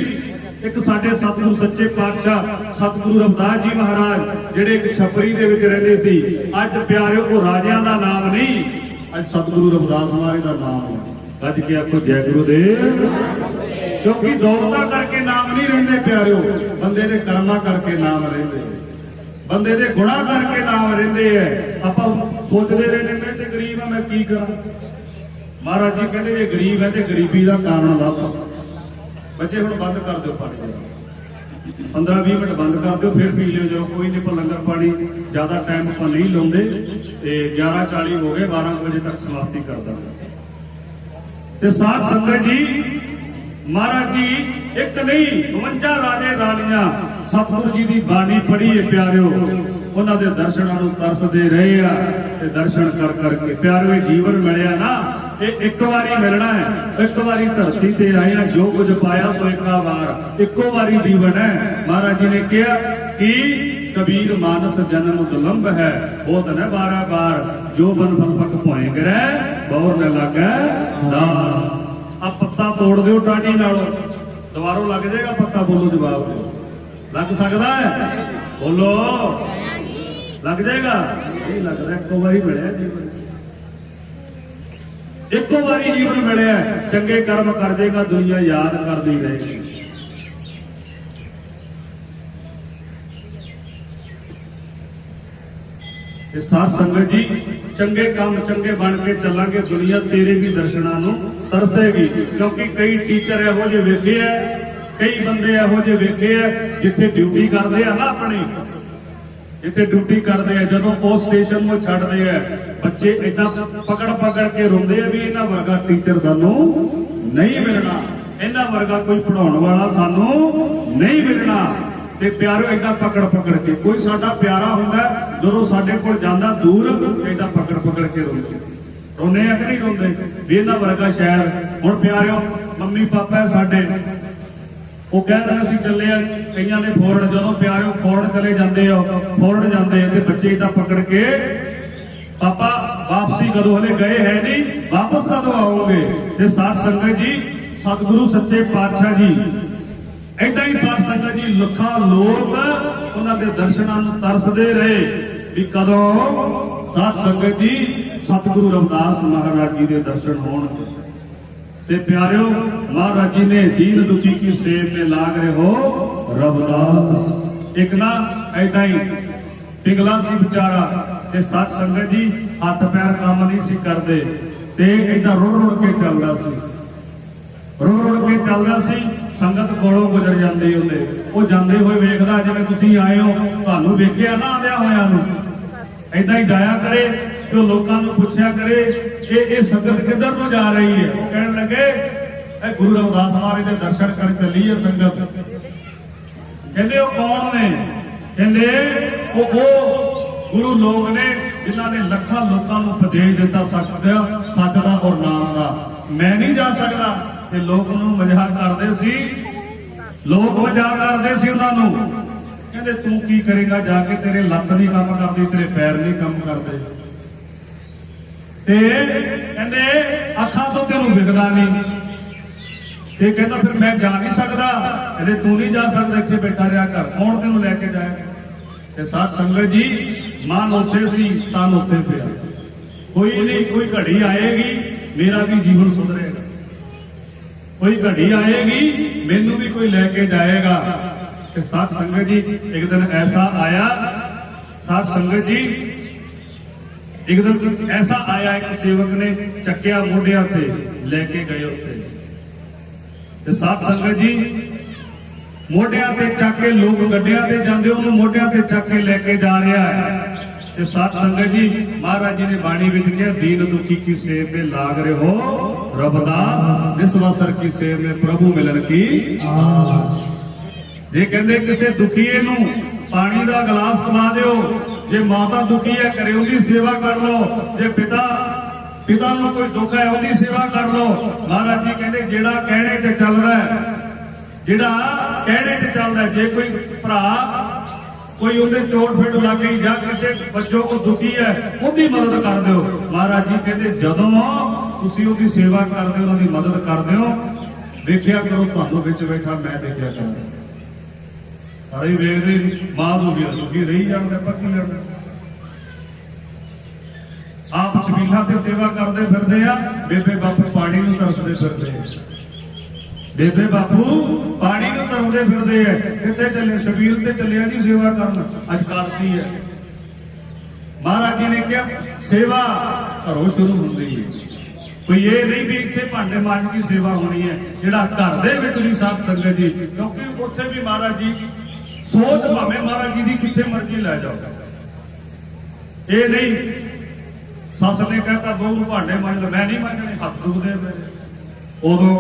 ਇੱਕ ਸਾਡੇ ਸਤਿਗੁਰੂ ਸੱਚੇ ਪਾਤਸ਼ਾਹ ਸਤਿਗੁਰੂ ਰਵਿਦਾਸ ਜੀ ਮਹਾਰਾਜ ਜਿਹੜੇ ਇੱਕ ਛਪਰੀ ਦੇ ਵਿੱਚ ਰਹਿੰਦੇ ਸੀ। ਅੱਜ ਪਿਆਰਿਓ ਉਹ ਰਾਜਿਆਂ ਦਾ ਨਾਮ ਨਹੀਂ, ਅੱਜ ਸਤਿਗੁਰੂ ਰਵਿਦਾਸ ਮਹਾਰਾਜ ਦਾ ਨਾਮ ਹੈ। ਅੱਜ ਕੀ ਆਖੋ ਜੈ ਗੁਰੂ ਦੇਵ। ਕਿਉਂਕਿ ਦੌਲਤਾਂ ਕਰਕੇ ਨਾਮ ਨਹੀਂ ਰਹਿੰਦੇ ਪਿਆਰਿਓ, ਬੰਦੇ ਦੇ ਕਰਮਾਂ ਕਰਕੇ ਨਾਮ ਰਹਿੰਦੇ, ਬੰਦੇ ਦੇ ਗੁਨਾਹ ਕਰਕੇ ਨਾਮ ਰਹਿੰਦੇ ਐ। ਆਪਾਂ ਸੋਚਦੇ ਰਹਿੰਦੇ ਮੈਂ ਤੇ ਗਰੀਬ ਆ, ਮੈਂ ਕੀ ਕਰਾਂ। ਮਹਾਰਾਜ ਜੀ ਕਹਿੰਦੇ ਜੇ ਗਰੀਬ ਹੈ ਤੇ ਗਰੀਬੀ ਦਾ ਕਾਰਨ ਦੱਸ। ਬੱਚੇ ਹੁਣ ਬੰਦ ਕਰ ਦਿਓ ਪਾਣੀ, 15-20 ਮਿੰਟ ਬੰਦ ਕਰ ਦਿਓ, ਫਿਰ ਪੀ ਲਿਓ ਜਾਓ, ਕੋਈ ਨਹੀਂ। ਆਪਾਂ ਲੰਗਰ ਪਾਣੀ ਜ਼ਿਆਦਾ ਟਾਈਮ ਆਪਾਂ ਨਹੀਂ ਲਾਉਂਦੇ ਤੇ 11:40 ਹੋ ਗਏ, 12 ਵਜੇ ਤੱਕ ਸਮਾਪਤੀ ਕਰ ਦਾਂਗੇ। ਤੇ ਸਾਧ ਸੰਗਤ ਜੀ, ਮਹਾਰਾਜ ਜੀ ਇੱਕ ਨਹੀਂ 52 ਰਾਜੇ ਰਾਣੀਆਂ ਸਤਿਗੁਰੂ ਜੀ ਦੀ ਬਾਣੀ ਪੜ੍ਹੀ ਹੈ ਪਿਆਰਿਓ, ਉਹਨਾਂ ਦੇ ਦਰਸ਼ਨਾਂ ਨੂੰ ਤਰਸਦੇ ਰਹੇ ਆ ਤੇ ਦਰਸ਼ਨ ਕਰ ਕਰਕੇ ਪਿਆਰਿਓ ਜੀਵਨ ਮਿਲਿਆ ਨਾ, ਇਹ ਇੱਕ ਵਾਰੀ ਮਿਲਣਾ ਹੈ। ਇੱਕ ਵਾਰੀ ਧਰਤੀ ਤੇ ਆਏ ਆ, ਜੋ ਕੁਝ ਪਾਇਆ ਸੋ ਇੱਕਾ ਵਾਰ, ਇੱਕੋ ਵਾਰੀ ਜੀਵਨ ਹੈ। ਮਹਾਰਾਜ ਜੀ ਨੇ ਕਿਹਾ ਕਿ ਕਬੀਰ ਮਾਨਸ ਜਨਮ ਦੁਲੰਭ ਹੈ, ਬਹੁਤ ਨ 12 ਬਾਰ, ਜੋ ਬਨ ਫਲਪਕ ਭੋਏ ਗਰੈ ਬੌਰ ਨ ਲੱਗੈ ਦਾਰ। ਆ ਪੱਤਾ ਤੋੜ ਦਿਓ ਟਾਢੀ ਨਾਲੋਂ, ਦੁਬਾਰੋਂ ਲੱਗ ਜਾਏਗਾ ਪੱਤਾ। ਬੋਲੋ ਜਵਾਬ ਦਿਓ, ਲੱਗ ਸਕਦਾ ਹੈ? ਬੋਲੋ, ਲੱਗ ਜਾਏਗਾ? ਨਹੀਂ ਲੱਗਦਾ, ਇੱਕੋ ਵਾਰੀ ਮਿਲਿਆ ਜੀਵਨ, ਇੱਕੋ ਵਾਰੀ ਜੀਵਨ ਮਿਲਿਆ। ਚੰਗੇ ਕਰਮ ਕਰ ਜਾਏਗਾ, ਦੁਨੀਆ ਯਾਦ ਕਰਦੀ ਰਹੇਗੀ। ਤੇ ਸਾਧ ਸੰਗਤ ਜੀ, ਚੰਗੇ ਕੰਮ ਚੰਗੇ ਬਣ ਕੇ ਚੱਲਾਂਗੇ, ਦੁਨੀਆ ਤੇਰੇ ਵੀ ਦਰਸ਼ਨਾਂ ਨੂੰ ਤਰਸੇਗੀ। ਕਿਉਂਕਿ ਕਈ ਟੀਚਰ ਇਹੋ ਜਿਹੇ ਵੇਖੇ ਆ, ਕਈ ਬੰਦੇ ਇਹੋ ਜਿਹੇ ਵੇਖੇ ਆ ਜਿੱਥੇ ਡਿਊਟੀ ਕਰਦੇ ਆ ਨਾ, ਆਪਣੀ ਜਿੱਥੇ ਡਿਊਟੀ ਕਰਦੇ ਆ, ਜਦੋਂ ਉਹ ਸਟੇਸ਼ਨ ਨੂੰ ਛੱਡਦੇ ਆ, ਬੱਚੇ ਏਦਾਂ ਪਕੜ ਕੇ ਰੋਂਦੇ ਆ ਵੀ ਇਹਨਾਂ ਵਰਗਾ ਟੀਚਰ ਸਾਨੂੰ ਨਹੀਂ ਮਿਲਣਾ, ਇਹਨਾਂ ਵਰਗਾ ਕੋਈ ਪੜਾਉਣ ਵਾਲਾ ਸਾਨੂੰ ਨਹੀਂ ਮਿਲਣਾ। ਤੇ ਪਿਆਰਿਓ ਏਦਾਂ ਪਕੜ ਕੇ, ਕੋਈ ਸਾਡਾ ਪਿਆਰਾ ਹੁੰਦਾ ਜਦੋਂ ਸਾਡੇ ਕੋਲ ਜਾਂਦਾ ਦੂਰ, ਏਦਾਂ ਪਕੜ ਕੇ ਰੋਂਦੇ ਆ ਕਿ ਨਹੀਂ ਰੋਂਦੇ ਵੀ ਇਹਨਾਂ ਵਰਗਾ ਸ਼ਹਿਰ। ਹੁਣ ਪਿਆਰਿਓ ਮੰਮੀ ਪਾਪਾ ਸਾਡੇ, ਉਹ ਕਹਿੰਦੇ ਅਸੀਂ ਚੱਲੇ ਆ, ਕਈਆਂ ਨੇ ਫੋਰਨ, ਜਦੋਂ ਪਿਆਰਿਓ ਫੋਰਨ ਚਲੇ ਜਾਂਦੇ ਆ, ਫੋਰਨ ਜਾਂਦੇ ਆ ਤੇ ਬੱਚੇ ਏਦਾਂ ਪਕੜ ਕੇ, ਪਾਪਾ ਵਾਪਸੀ ਕਦੋਂ, ਹਲੇ ਗਏ ਹੈ ਨਹੀਂ, ਵਾਪਸ ਕਦੋਂ ਆਓਗੇ। ਤੇ ਸਾਧ ਸੰਗਤ ਜੀ, ਸਤਿਗੁਰੂ ਸੱਚੇ ਪਾਤਸ਼ਾਹ ਜੀ ਏਦਾਂ ਹੀ ਸਾਧ ਸੰਗਤ ਜੀ ਲੱਖਾਂ ਲੋਕ ਉਹਨਾਂ ਦੇ ਦਰਸ਼ਨਾਂ ਨੂੰ ਤਰਸਦੇ ਰਹੇ ਵੀ ਕਦੋਂ ਸਾਧ ਸੰਗਤ ਜੀ ਸਤਿਗੁਰੂ ਰਵਿਦਾਸ ਮਹਾਰਾਜ ਜੀ ਦੇ ਦਰਸ਼ਨ ਹੋਣ। ਤੇ ਪਿਆਰਿਓ ਮਹਾਰਾਜ ਜੀ ਨੇ ਦੀਨ ਦੁਖੀ ਕੀ ਸੇਵ में लाग रहे हो रविदास। ਇੱਕ ਨਾ ਏਦਾਂ ਹੀ ਪਿਘਲਾ ਸੀ ਵਿਚਾਰਾ, ਤੇ ਸਾਧ ਸੰਗਤ ਜੀ ਹੱਥ ਪੈਰ ਕੰਮ ਨਹੀਂ ਸੀ ਕਰਦੇ ਤੇ ਏਦਾਂ ਰੁੜ ਕੇ ਚੱਲਦਾ ਸੀ, ਰੁੜ ਕੇ ਚੱਲਦਾ ਸੀ। ਸੰਗਤ ਕੋਲੋਂ ਗੁਜ਼ਰ ਜਾਂਦੇ ਹੁੰਦੇ, ਉਹ ਜਾਂਦੇ ਹੋਏ ਵੇਖਦਾ ਜਿਵੇਂ ਤੁਸੀਂ ਆਏ ਹੋ, ਤੁਹਾਨੂੰ ਵੇਖਿਆ ਨਾ ਆਂਦਿਆਂ ਹੋਇਆਂ ਨੂੰ, ਏਦਾਂ ਹੀ ਜਾਇਆ ਕਰੇ ਤੇ ਉਹ ਲੋਕਾਂ ਨੂੰ ਪੁੱਛਿਆ ਕਰੇ ਇਹ ਸੰਗਤ ਕਿੱਧਰ ਨੂੰ ਜਾ ਰਹੀ ਹੈ। ਉਹ ਕਹਿਣ ਲੱਗੇ ਇਹ ਗੁਰੂ ਰਵਿਦਾਸ ਮਹਾਰਾਜ ਦੇ ਦਰਸ਼ਨ ਕਰ ਚੱਲੀ ਹੈ ਸੰਗਤ। ਕਹਿੰਦੇ ਉਹ ਕੌਣ ਨੇ? ਕਹਿੰਦੇ ਉਹ ਗੁਰੂ ਲੋਕ ਨੇ ਜਿਨ੍ਹਾਂ ਨੇ ਲੱਖਾਂ ਲੋਕਾਂ ਨੂੰ ਉਪਦੇਸ਼ ਦਿੱਤਾ ਸੱਚ ਦਾ ਔਰ ਨਾਮ ਦਾ। ਮੈਂ ਨਹੀਂ ਜਾ ਸਕਦਾ। ਤੇ ਲੋਕ ਨੂੰ ਮਜ਼ਾਕ ਕਰਦੇ ਸੀ, ਲੋਕ ਮਜ਼ਾਕ ਕਰਦੇ ਸੀ ਉਹਨਾਂ ਨੂੰ, ਕਹਿੰਦੇ ਤੂੰ ਕੀ ਕਰੇਗਾ ਜਾ ਕੇ, ਤੇਰੇ ਲੱਤ ਨਹੀਂ ਕੰਮ ਕਰਦੀ, ਤੇਰੇ ਪੈਰ ਨਹੀਂ ਕੰਮ ਕਰਦੇ, ਤੇ ਕਹਿੰਦੇ ਅੱਖਾਂ ਤੋਂ ਤੈਨੂੰ ਵਿਖਦਾ ਨਹੀਂ। ਤੇ ਕਹਿੰਦਾ ਫਿਰ ਮੈਂ ਜਾ ਨਹੀਂ ਸਕਦਾ। ਕਹਿੰਦੇ ਤੂੰ ਨਹੀਂ ਜਾ ਸਕਦਾ, ਇੱਥੇ ਬੈਠਾ ਰਿਹਾ ਕਰ, ਕੌਣ ਤੈਨੂੰ ਲੈ ਕੇ ਜਾਏਗਾ। ਤੇ ਸਾਧ ਸੰਗਤ ਜੀ, ਮਨ ਉੱਥੇ ਸੀ ਤਨ ਉੱਥੇ ਪਿਆ। ਕੋਈ ਨਹੀਂ, ਕੋਈ ਘੜੀ ਆਏਗੀ ਮੇਰਾ ਵੀ ਜੀਵਨ ਸੁਧਰੇਗਾ, ਕੋਈ ਘੜੀ ਆਏਗੀ ਮੈਨੂੰ ਵੀ ਕੋਈ ਲੈ ਕੇ ਜਾਏਗਾ। ਤੇ ਸਾਧ ਸੰਗਤ ਜੀ ਇੱਕ ਦਿਨ ਐਸਾ ਆਇਆ, ਸਾਧ ਸੰਗਤ ਜੀ ਇੱਕ ਦਿਨ ਐਸਾ ਆਇਆ, ਇੱਕ ਸੇਵਕ ਨੇ ਚੱਕਿਆ ਮੋਢਿਆਂ ਤੇ ਲੈ ਕੇ ਗਏ ਉੱਤੇ। ਤੇ ਸਾਧ ਸੰਗਤ ਜੀ ਮੋਢਿਆਂ ਤੇ ਚੱਕ ਕੇ, ਲੋਕ ਗੱਡਿਆਂ ਤੇ ਜਾਂਦੇ, ਉਹਨੂੰ ਮੋਢਿਆਂ ਤੇ ਚੱਕ ਕੇ ਲੈ ਕੇ ਜਾ ਰਿਹਾ ਹੈ। ਤੇ ਸਾਧ ਸੰਗਤ ਜੀ ਮਹਾਰਾਜ ਜੀ ਨੇ ਬਾਣੀ ਵਿੱਚ ਕਿਹਾ ਦੀਨ ਦੁਖੀ ਕੀ ਸੇਵ में लाग रहे हो रविदास, निस्वासर की सेव में प्रभु मिलन की आस। ਜੇ ਕਹਿੰਦੇ ਕਿਸੇ ਦੁਖੀਏ ਨੂੰ ਪਾਣੀ ਦਾ ਗਲਾਸ ਪਿਲਾ ਦਿਓ, ਜੇ ਮਾਤਾ ਦੁਖੀ ਹੈ ਘਰੇ ਉਹਦੀ ਸੇਵਾ ਕਰ ਲਓ, ਜੇ ਪਿਤਾ ਨੂੰ ਕੋਈ ਦੁੱਖ ਹੈ ਉਹਦੀ ਸੇਵਾ ਕਰ ਲਓ। ਮਹਾਰਾਜ ਜੀ ਕਹਿੰਦੇ ਜਿਹੜਾ ਕਹਿਣੇ ਤੇ ਚੱਲਦਾ ਹੈ, ਜਿਹੜਾ ਕਹਿਣੇ ਤੇ ਚੱਲਦਾ, ਜੇ ਕੋਈ ਭਰਾ कोई उन्हें चोट फिट लग गई या किसी बच्चों को दुखी है उनकी मदद कर दो। महाराज जी कहते जदों तुसीं उहदी सेवा करदे हो उहदी मदद करदे हो वेखिया करो तुहानूं विच बैठा मैं देखिया करूं सारी वेखदे मां दुखी रही जांदे पक्की लड़दे आप छबीला ते सेवा करदे फिरदे आ बेबे बापू पानी नूं तरसदे फिरदे बेबे बापू पानी नूं तरसदे फिरदे है किथे चले शबील ते चलिया जी सेवा करन अज कारती है। महाराज जी ने कहा सेवा घरों शुरू होंदी है कोई ये नहीं भी इतने भांडे मांज की सेवा होनी है जिहड़ा घर दे विच भी साथ संगत जी क्योंकि उत्थे भी महाराज जी सोच भावें महाराज जी की किथे मर्जी लै जाओ ये नहीं सस ने कहता बहू भांडे मांज लो मैं नहीं मांजने हथ दुखदे मेरे उदों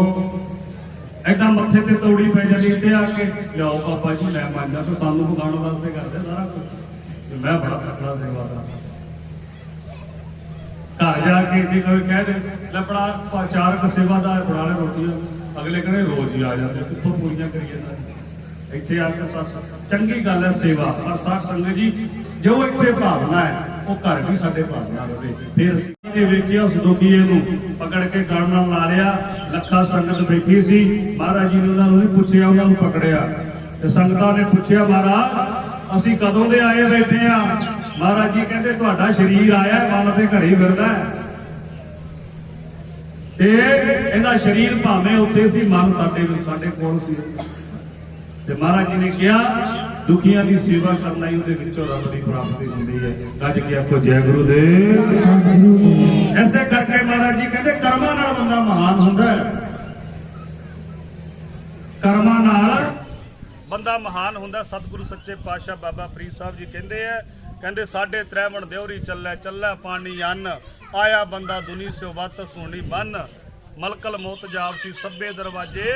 ਏਦਾਂ मत्थे ते तौड़ी पै जाती इत्थे आके लियाओ पापा जी मैं मांजा तो सानू पकाउण वास्ते करदे सारा कुछ मैं बड़ा तकड़ा सेवादार घर जाके जे कोई कह दे मैं बड़ा चारक सेवादार बड़ा ले रोटियां अगले कहने रोज ही आ जाते कित्थों पूरियां करिए इत्थे आके चंगी गल है सेवा पर साथ संगत जी जो इत्थे भावना है वो घर भी साडे भावना रहे फिर ਅਸੀਂ ਵੇਖਿਆ ਉਸ ਦੁਖੀਏ ਨੂੰ ਪਕੜ ਕੇ ਗਲ ਨਾਲ ਲਾ ਲਿਆ ਲੱਖਾਂ ਸੰਗਤ ਬੈਠੀ ਸੀ ਮਹਾਰਾਜ ਜੀ ਨੇ ਉਹਨਾਂ ਨੂੰ ਨਹੀਂ ਪੁੱਛਿਆ ਉਹਨਾਂ ਨੂੰ ਪਕੜਿਆ ਤੇ ਸੰਗਤਾਂ ਨੇ ਪੁੱਛਿਆ ਮਹਾਰਾਜ ਅਸੀਂ ਕਦੋਂ ਦੇ ਆਏ ਬੈਠੇ ਆ ਮਹਾਰਾਜ ਜੀ ਕਹਿੰਦੇ ਤੁਹਾਡਾ ਸਰੀਰ ਆਇਆ ਮਨ ਦੇ ਘਰੇ ਫਿਰਦਾ ਤੇ ਇਹਦਾ ਸਰੀਰ ਭਾਵੇਂ ਉੱਤੇ ਸੀ ਮਨ ਸਾਡੇ ਕੋਲ ਸੀ ਤੇ ਮਹਾਰਾਜ ਜੀ ਨੇ ਕਿਹਾ दुखियां की सेवा करना ही उहदे विचों रब की प्राप्ति होंदी है। गज के आखो जय गुरुदेव। ऐसे करके महाराज जी कहते कर्मां नाल बंदा महान हुंदा है कर्मां नाल बंदा महान हुंदा। सतगुरु सच्चे पातशाह बाबा फरीद साहब जी कहते साढ़े त्रैवण देवरी चलै चलै पानी अन्न आया बंदा दुनी से वत सोनी मन मलकल मौत जाप सी सभे दरवाजे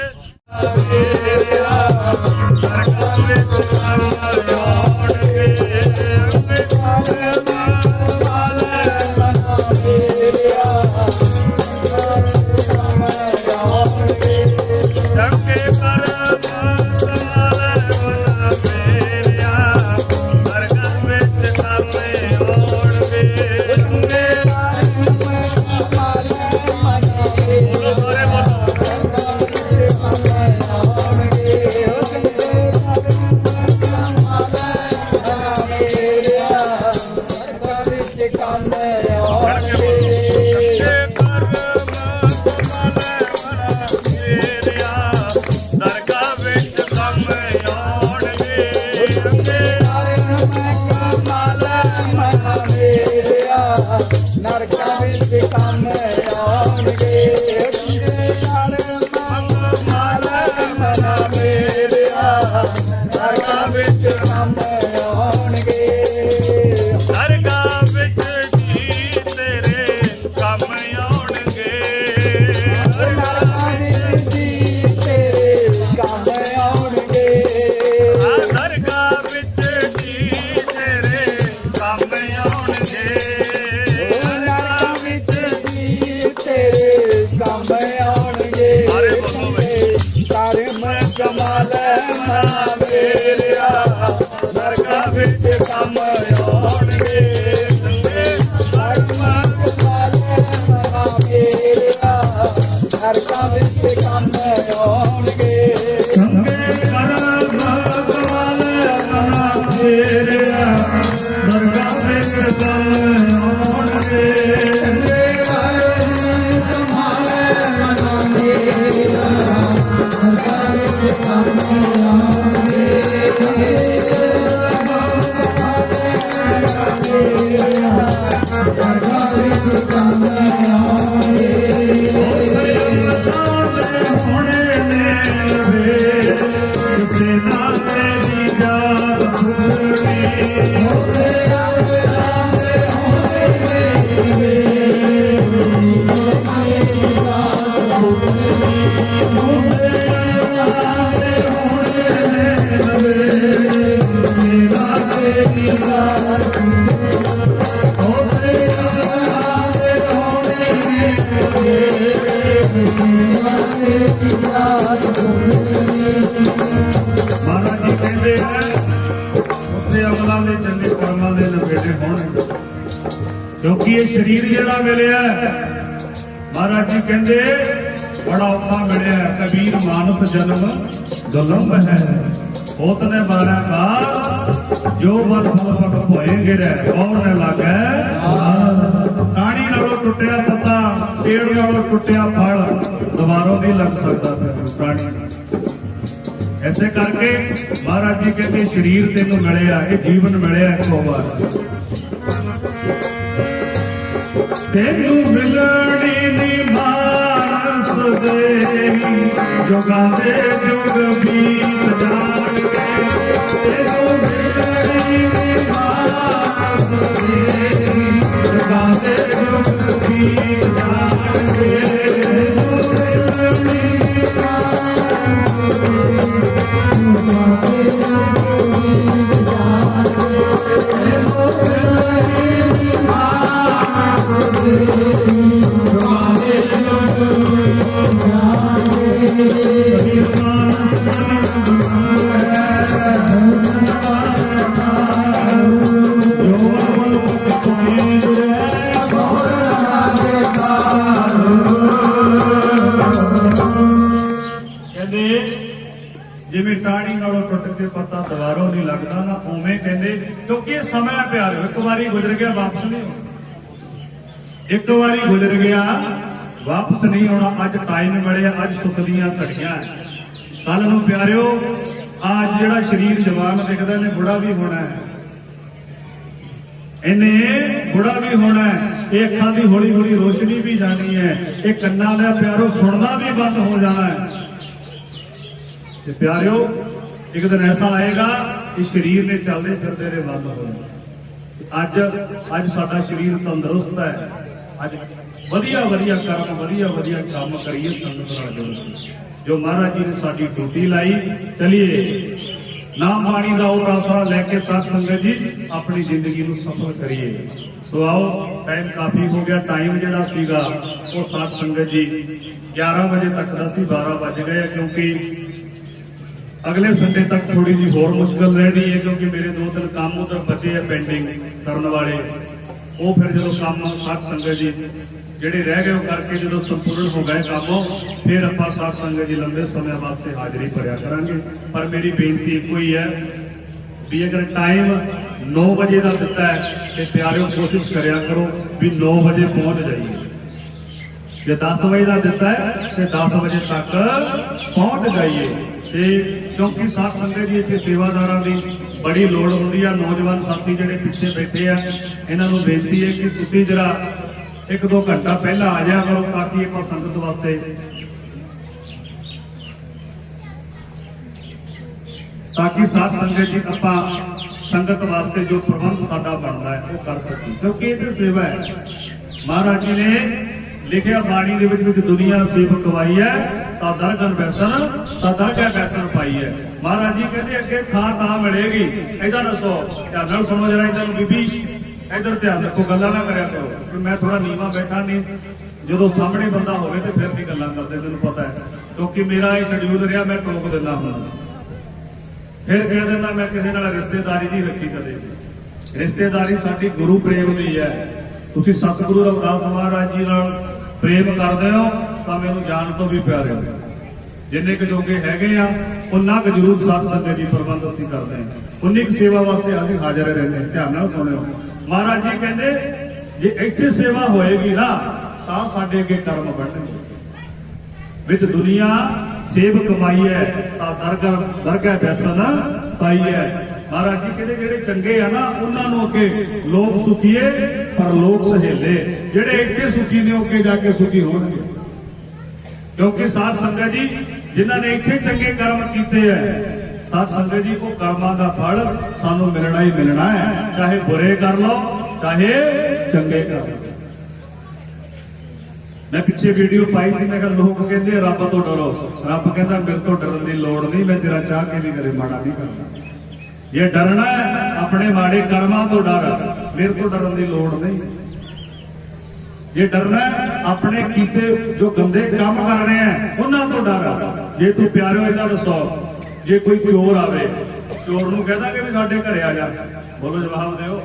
क्योंकि ये शरीर जिहड़ा मिलिया महाराज जी कहते बड़ा औखा मिलिया। कबीर मानस जन्म दुर्लभ है, होत ने 12 बार जो बल फल पट भोए गिरे और न लागे। काणी नालों टुटिया पत्ता, पेड़ नालों टुटिया फल दोबारा नहीं लग सकता प्राणी। ऐसे करके महाराज जी कहते शरीर तेन मिलिया, ये जीवन मिलिया एक बार। तेनू मिलनी नी मानस देवी, जुगांदे जुग बीत जाणगे। तेनू मिलनी नी मानस देवी, जुगांदे जुग बीत जाणगे। जिवें टाणी नालों टुट के पत्ता दोबारा नहीं लगता ना, उवें कहते क्योंकि ये समय है प्यारे, एक बारी गुजर गया वापस नहीं होना। एक बारी गुजर गया वापस नहीं होना। अज टाइम मिले, अज सुख दियां घड़ियां। कल नूं प्यारिओ आज जिहड़ा शरीर जवान दिखदा ने बुढ़ा भी होना है, इन्हें बुढ़ा भी होना है। ये अखां दी हौली हौली रोशनी भी जानी है, ये कन्नां दा प्यारो सुनना भी बंद हो जाना है। ते प्यारिओ एक दिन ऐसा आएगा कि शरीर ने चलते फिरते रहे बंद हो। अज साडा शरीर तंदुरुस्त है, अज वधिया वधिया कर्म वधिया वधिया काम करिए संगत नाल जुड़ के। जो महाराज जी ने साडी ड्यूटी लाई, चलिए नाम बाणी का वो आसरा लैके साथ संगत जी अपनी जिंदगी को सफल करिए। सो आओ, टाइम काफी हो गया। टाइम जिहड़ा सीगा वो साथ संगत जी 11 बजे तक दा सी, 12 बज गए क्योंकि अगले संडे तक थोड़ी जी होर मुश्किल रहनी है क्योंकि मेरे 2-3 काम उधर बचे है पेंडिंग करने वाले। वो फिर जो काम साथ संगत जी ਜਿਹੜੇ ਰਹਿ ਗਏ ਉਹ ਕਰਕੇ ਜਦੋਂ ਸੰਪੂਰਨ ਹੋ ਗਏ ਕੰਮ, ਫਿਰ ਆਪਾਂ ਸਾਧ ਸੰਗਤ ਜੀ ਲੰਬੇ ਸਮੇਂ ਵਾਸਤੇ ਹਾਜ਼ਰੀ ਭਰਿਆ ਕਰਾਂਗੇ। ਪਰ ਮੇਰੀ ਬੇਨਤੀ ਇੱਕੋ ਹੀ ਹੈ ਵੀ ਅਗਰ ਟਾਈਮ 9 ਵਜੇ ਦਾ ਦਿੱਤਾ ਹੈ ਤੇ ਪਿਆਰਿਓ ਕੋਸ਼ਿਸ਼ ਕਰਿਆ ਕਰੋ ਵੀ 9 ਵਜੇ ਪਹੁੰਚ ਜਾਈਏ। ਜੇ 10 ਵਜੇ ਦਾ ਦਿੱਤਾ ਹੈ ਤੇ 10 ਵਜੇ ਤੱਕ ਪਹੁੰਚ ਜਾਈਏ। ਤੇ ਕਿਉਂਕਿ ਸਾਧ ਸੰਗਤ ਜੀ ਇੱਥੇ ਸੇਵਾਦਾਰਾਂ ਦੀ ਬੜੀ ਲੋੜ ਹੁੰਦੀ ਆ। ਨੌਜਵਾਨ ਸਾਥੀ ਜਿਹੜੇ ਪਿੱਛੇ ਬੈਠੇ ਆ, ਇਹਨਾਂ ਨੂੰ ਬੇਨਤੀ ਹੈ ਕਿ ਤੁਸੀਂ ਜਰਾ 1-2 घंटा पहला आ जाया करो ताकि एक संगत वास्ते ताकि साथ संगत जी अपा संगत वास्ते जो प्रबंध साडा बनता है वो कर सकें क्योंकि ये सेवा है। महाराज जी ने लिखिया बाणी दे विच दुनिया सेव कवाई है ता दरगन बैसन ता दरगह बैसन पाई है। महाराज जी कहते अगे थां तां मिलेगी। इधर दसो ध्यान नाल सुनो जरा, इधर बीबी इधर ध्यान रखो, गल्लां ना करया करो कि मैं थोड़ा नीवा बैठा नहीं, जो सामने बंदा होवे तो फिर भी गल्लां करदे, तैनूं पता है क्योंकि मेरा ये शेड्यूल रहा। मैं टोक दिंदा हूं, फिर कह दिंदा मैं किसी नाल रिश्तेदारी नहीं रखी कदे। रिश्तेदारी साडी गुरु प्रेम दी है। तुसीं सतगुरु रविदास महाराज जी नाल प्रेम करदे हो तां मैनूं जान तो भी प्यारे हो। जिन्ने क जोगे हैगे आ उन्ना क जरूर साथ संगत जी प्रबंध असीं करदे हां, उन्नी क सेवा वास्ते असीं हाज़र रहंदे। ध्यान नाल सुणिओ, महाराज जी कहते जे इत्थे सेवा होएगी ना तां साडे अगे कर्म बनणगे। विच दुनिया सेव कमाई है तां दरगह बैसन पाई है। महाराज जी कहते जेड़े चंगे आ ना उन्हां नूं अगे लोग सुखीए पर लोग सहेले, जेड़े इत्थे सुखी ने अगे जाके सुखी होणगे। क्योंकि साध संगत जी जिन्हां ने इत्थे चंगे कर्म कीते है, साध संगत जी को कर्मां दा फल सानू मिलना ही मिलना है, चाहे बुरे कर लो चाहे चंगे कर लो। मैं पिछे वीडियो पाई सी, मैं कहा लोग कहते रब तो डरो, रब कहता मेरे तो डरन की लोड़ नहीं, मैं तेरा चाह के भी कदे माड़ा नहीं करना। ये डरना है अपने माड़े कर्मां तो डर, मेरे को डरन की लोड़ नहीं। ये डरना है अपने कीते जो गंदे काम कर रहे हैं उन्हां तो डर। जे तू प्यारे इदा दसो जे कोई चोर आवे, चोर नूं कह दांगे भी साडे घरे आ जा, बोलो जवाब दिओ,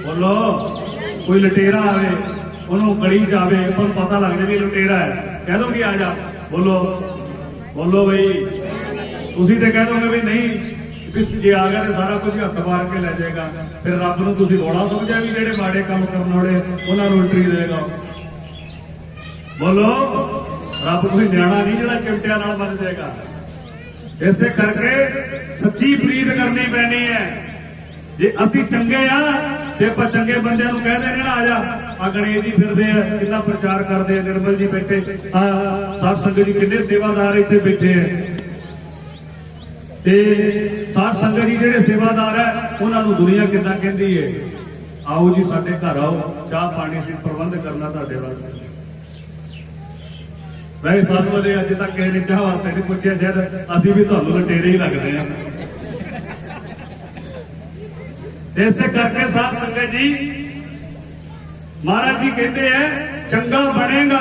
बोलो कोई लुटेरा आवे ਉਹਨੂੰ ਗਲੀ ਚ ਆਵੇ ਉਹਨੂੰ ਪਤਾ ਲੱਗ ਜਾਵੇ ਲੁਟੇਰਾ ਹੈ ਕਹਿ ਦੋਗੇ ਆ ਜਾ ਬੋਲੋ ਬੋਲੋ ਬਈ ਤੁਸੀਂ ਤੇ ਕਹਿ ਦੋਗੇ ਵੀ ਨਹੀਂ ਇਸ ਜੇ ਆ ਗਿਆ ਤੇ ਸਾਰਾ ਕੁਝ ਹੱਥ ਮਾਰ ਕੇ ਲੈ ਜਾਏਗਾ ਫਿਰ ਰੱਬ ਨੂੰ ਤੁਸੀਂ ਰੋੜਾ ਸਮਝਿਆ ਵੀ ਜਿਹੜੇ ਮਾੜੇ ਕੰਮ ਕਰਨ ਵਾਲੇ ਉਹਨਾਂ ਨੂੰ ਐਂਟਰੀ ਦੇਗਾ ਬੋਲੋ ਰੱਬ ਕੋਈ ਨਿਆਣਾ ਨਹੀਂ ਜਿਹੜਾ ਚਿਮਟਿਆਂ ਨਾਲ ਬਣ ਜਾਏਗਾ ਇਸੇ ਕਰਕੇ ਸੱਚੀ ਪ੍ਰੀਤ ਕਰਨੀ ਪੈਣੀ ਹੈ ਜੇ ਅਸੀਂ ਚੰਗੇ ਆ ਤੇ ਆਪਾਂ ਚੰਗੇ ਬੰਦਿਆਂ ਨੂੰ ਕਹਿ ਦੇਣਾ ਆ ਜਾ ਆ ਗਣੇਸ਼ ਜੀ ਫਿਰਦੇ ਆ ਕਿੰਨਾ ਪ੍ਰਚਾਰ ਕਰਦੇ ਆ ਨਿਰਮਲ ਜੀ ਬੈਠੇ ਆ ਸਾਧ ਸੰਗਤ ਜੀ ਕਿੰਨੇ ਸੇਵਾਦਾਰ ਇੱਥੇ ਬੈਠੇ ਆ ਤੇ ਸਾਧ ਸੰਗਤ ਜੀ ਜਿਹੜੇ ਸੇਵਾਦਾਰ ਹੈ ਉਹਨਾਂ ਨੂੰ ਦੁਨੀਆ ਕਿੱਦਾਂ ਕਹਿੰਦੀ ਹੈ ਆਓ ਜੀ ਸਾਡੇ ਘਰ ਆਓ ਚਾਹ ਪਾਣੀ ਸੀ ਪ੍ਰਬੰਧ ਕਰਨਾ ਤੁਹਾਡੇ ਵਾਸਤੇ ਵੈਸੇ ਸਾਨੂੰ ਉਹਦੇ ਅੱਜ ਤੱਕ ਕਿਸੇ ਨੇ ਚਾਹ ਵਾਸਤੇ ਨਹੀਂ ਪੁੱਛਿਆ ਸ਼ਾਇਦ ਅਸੀਂ ਵੀ ਤੁਹਾਨੂੰ ਲਟੇਰੇ ਹੀ ਲੱਗਦੇ ਆ ਇਸੇ ਕਰਕੇ ਸਾਧ ਸੰਗਤ ਜੀ ਮਹਾਰਾਜ ਜੀ ਕਹਿੰਦੇ ਆ ਚੰਗਾ ਬਣੇਗਾ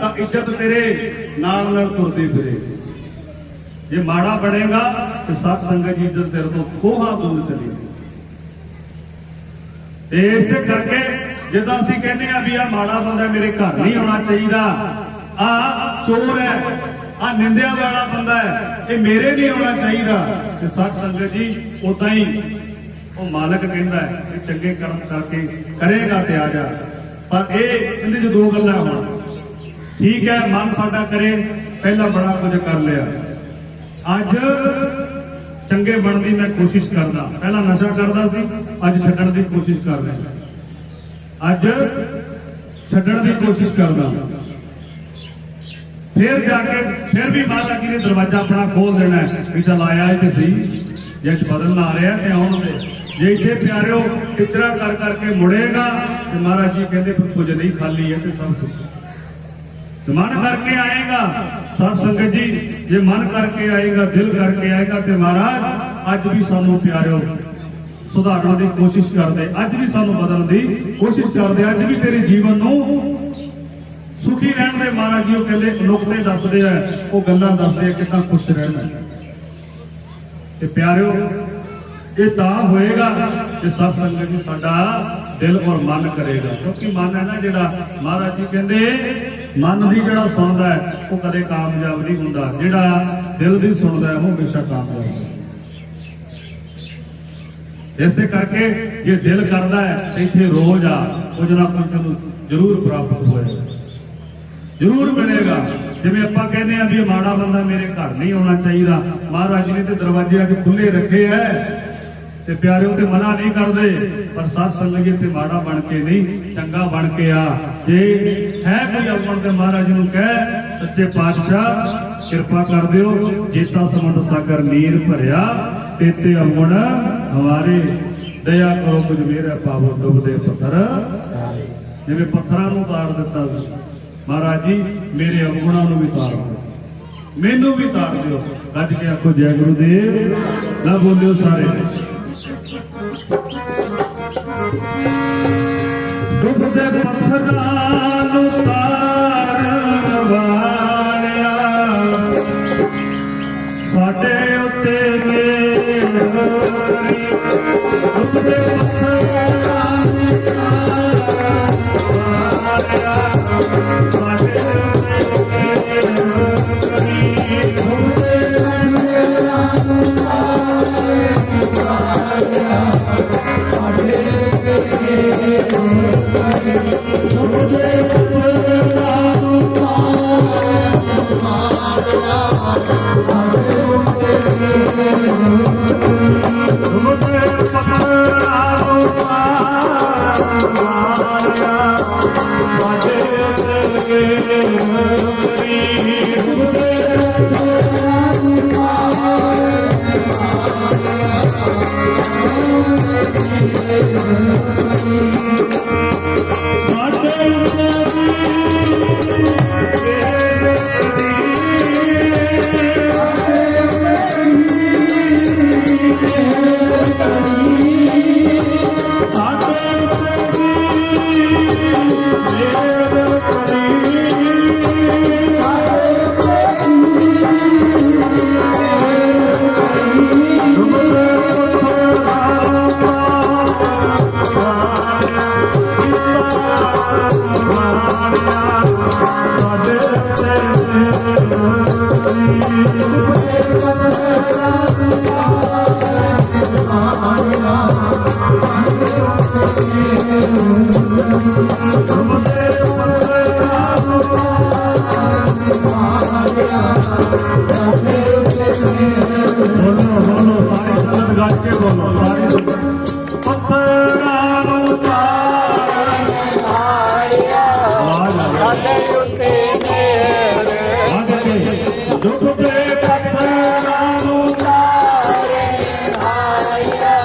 ਤਾਂ ਇੱਜ਼ਤ ਤੇਰੇ ਨਾਲ ਨਾਲ ਤੁਰਦੀ ਫਿਰੇ ਜੇ ਮਾੜਾ ਬਣੇਗਾ ਤੇ ਸਾਧ ਸੰਗਤ ਜੀ ਇੱਜ਼ਤ ਤੇਰੇ ਤੋਂ ਕੋਹਾਂ ਦੂਰ ਚਲੀ ਤੇ ਇਸੇ ਕਰਕੇ ਜਦੋਂ ਅਸੀਂ ਕਹਿੰਦੇ ਆ ਵੀ ਆ ਮਾੜਾ ਬੰਦਾ ਮੇਰੇ ਘਰ ਨਹੀਂ ਆਉਣਾ ਚਾਹੀਦਾ ਆ ਚੋਰ ਹੈ ਆ ਨਿੰਦਿਆ ਵਾਲਾ ਬੰਦਾ ਹੈ ਇਹ ਮੇਰੇ ਨਹੀਂ ਆਉਣਾ ਚਾਹੀਦਾ ਤੇ ਸਾਧ ਸੰਗਤ ਜੀ ਉਦਾਂ ਹੀ ਉਹ ਮਾਲਕ ਕਹਿੰਦਾ ਹੈ ਕਿ ਚੰਗੇ ਕਰਮ ਕਰਕੇ ਕਰੇਗਾ ਤੇ ਆ ਜਾ ਪਰ ਇਹ ਇਹਦੇ ਚ ਦੋ ਗੱਲਾਂ ਹੋਣ ਠੀਕ ਹੈ ਮਨ ਸਾਡਾ ਕਰੇ ਪਹਿਲਾਂ ਬੜਾ ਕੁਝ ਕਰ ਲਿਆ ਅੱਜ ਚੰਗੇ ਬਣਨ ਦੀ ਮੈਂ ਕੋਸ਼ਿਸ਼ ਕਰਦਾ ਪਹਿਲਾਂ ਨਸ਼ਾ ਕਰਦਾ ਸੀ ਅੱਜ ਛੱਡਣ ਦੀ ਕੋਸ਼ਿਸ਼ ਕਰ ਰਿਹਾ ਅੱਜ ਛੱਡਣ ਦੀ ਕੋਸ਼ਿਸ਼ ਕਰਦਾ ਫਿਰ ਜਾ ਕੇ ਫਿਰ ਵੀ ਮਾਤਾ ਜੀ ਨੇ ਦਰਵਾਜ਼ਾ ਆਪਣਾ ਖੋਲ ਦੇਣਾ ਵੀ ਚੱਲ ਆਇਆ ਤੇ ਸਹੀ ਜੇ ਬਦਲਣਾ ਆ ਰਿਹਾ ਤੇ ਆਉਣ ਦੇ ਜੇ ਇੱਥੇ ਪਿਆਰਿਓ ਟਿਚਰਾ ਕਰ ਕਰਕੇ ਮੁੜੇਗਾ ਤੇ ਮਹਾਰਾਜ ਜੀ ਕਹਿੰਦੇ ਫਿਰ ਕੁਝ ਨਹੀਂ ਖਾਲੀ ਹੈ ਤੇ ਸਭ ਕੁਝ ਮਨ ਕਰਕੇ ਆਏਗਾ ਸਾਧ ਸੰਗਤ ਜੀ ਜੇ ਮਨ ਕਰਕੇ ਆਏਗਾ ਦਿਲ ਕਰਕੇ ਆਏਗਾ ਤੇ ਮਹਾਰਾਜ ਅੱਜ ਵੀ ਸਾਨੂੰ ਪਿਆਰਿਓ ਸੁਧਾਰਨ ਦੀ ਕੋਸ਼ਿਸ਼ ਕਰਦੇ ਅੱਜ ਵੀ ਸਾਨੂੰ ਬਦਲਣ ਦੀ ਕੋਸ਼ਿਸ਼ ਕਰਦੇ ਅੱਜ ਵੀ ਤੇਰੇ ਜੀਵਨ ਨੂੰ ਸੁਖੀ ਰਹਿਣ ਦੇ ਮਹਾਰਾਜ ਜੀ ਉਹ ਕਹਿੰਦੇ ਨੁਕਤੇ ਦੱਸਦੇ ਆ ਉਹ ਗੱਲਾਂ ਦੱਸਦੇ ਆ ਕਿੰਨਾ ਖੁਸ਼ ਰਹਿਣਾ ਤੇ ਪਿਆਰਿਓ ਇਹ ਤਾਂ ਹੋਏਗਾ ਕਿ ਸਤ ਸੰਗਤ ਜੀ ਸਾਡਾ ਦਿਲ ਔਰ ਮਨ ਕਰੇਗਾ ਕਿਉਂਕਿ ਮਨ ਹੈ ਨਾ ਜਿਹੜਾ ਮਹਾਰਾਜ ਜੀ ਕਹਿੰਦੇ ਮਨ ਦੀ ਜਿਹੜਾ ਸੁਣਦਾ ਹੈ ਉਹ ਕਦੇ ਕਾਮਯਾਬ ਨਹੀਂ ਹੁੰਦਾ ਜਿਹੜਾ ਦਿਲ ਦੀ ਸੁਣਦਾ ਹੈ ਉਹ ਹਮੇਸ਼ਾ ਕਾਮਯਾਬ ਹੁੰਦਾ ਇਸੇ ਕਰਕੇ ਜੇ ਦਿਲ ਕਰਦਾ ਹੈ ਇੱਥੇ ਰੋਜ਼ ਆ ਕੁਝ ਨਾ ਕੁਝ ਤੈਨੂੰ ਜ਼ਰੂਰ ਪ੍ਰਾਪਤ ਹੋਏਗਾ ਜ਼ਰੂਰ ਮਿਲੇਗਾ ਜਿਵੇਂ ਆਪਾਂ ਕਹਿੰਦੇ ਆ ਵੀ ਇਹ ਮਾੜਾ ਬੰਦਾ ਮੇਰੇ ਘਰ ਨਹੀਂ ਆਉਣਾ ਚਾਹੀਦਾ ਮਹਾਰਾਜ ਜੀ ਨੇ ਤੇ ਦਰਵਾਜ਼ੇ ਅੱਜ ਖੁੱਲੇ ਰੱਖੇ ਐ ਤੇ ਪਿਆਰਿਓ ਤੇ ਮਨਾ ਨਹੀਂ ਕਰਦੇ ਪਰ ਸਾਧ ਸੰਗਤ ਜੀ ਤੇ ਮਾੜਾ ਬਣ ਕੇ ਨਹੀਂ ਚੰਗਾ ਬਣ ਕੇ ਆ ਜੇ ਹੈ ਕੋਈ ਅਵਣ ਤੇ ਮਹਾਰਾਜ ਨੂੰ ਕਹਿ ਸੱਚੇ ਪਾਤਸ਼ਾਹ ਕਿਰਪਾ ਕਰ ਦਿਓ ਜੇਤਾ ਸਮੁੰਦ ਸਾਗਰ ਨੀਰ ਭਰਿਆ ਤੇਤੇ ਅਵਣ ਹਮਾਰੇ ਦਇਆ ਕਰੋ ਕੁਝ ਮੇਰਾ ਪਾਵੋ ਡੁੱਬਦੇ ਪੱਥਰ ਜਿਵੇਂ ਪੱਥਰਾਂ ਨੂੰ ਤਾਰ ਦਿੱਤਾ ਸੀ ਮਹਾਰਾਜ ਜੀ ਮੇਰੇ ਅਵਗੁਣਾਂ ਨੂੰ ਵੀ ਤਾਰ ਦਿਓ ਮੈਨੂੰ ਵੀ ਤਾਰ ਦਿਓ ਗੱਜ ਕੇ ਆਖੋ ਜੈ ਗੁਰੂਦੇਵ ਨਾ ਬੋਲਿਓ ਸਾਰੇ ਡੁੱਬਦੇ ਪੱਥਰਾਂ ਨੂੰ ਤਾਰਨ ਵਾਲਿਆ ਸਾਡੇ ਉੱਤੇ ਮੇਰ ਡੁੱਬਦੇ ਪੱਥਰਾਂ ਨੂੰ ਤਾਰਨ ਵਾਲਿਆ ਸਾਡੇ ਬੋਲੋ ਸਾਰੀ ਸੰਗਤ ਗੱਜ ਕੇ ਬੋਲੋ ਸਾਰੀ ਸੰਗਤ ਪੱਥਰਾਂ ਨੂੰ ਤਾਰਨ ਹਾਰਿਆ ਆਵਾਜ਼ ਆ ਸਾਡੇ ਉੱਤੇ ਮਿਹਰ ਗਈ ਦੁੱਖ ਦੇ ਪੱਥਰਾਂ ਨੂੰ ਤਾਰੇ ਹਾਰਿਆ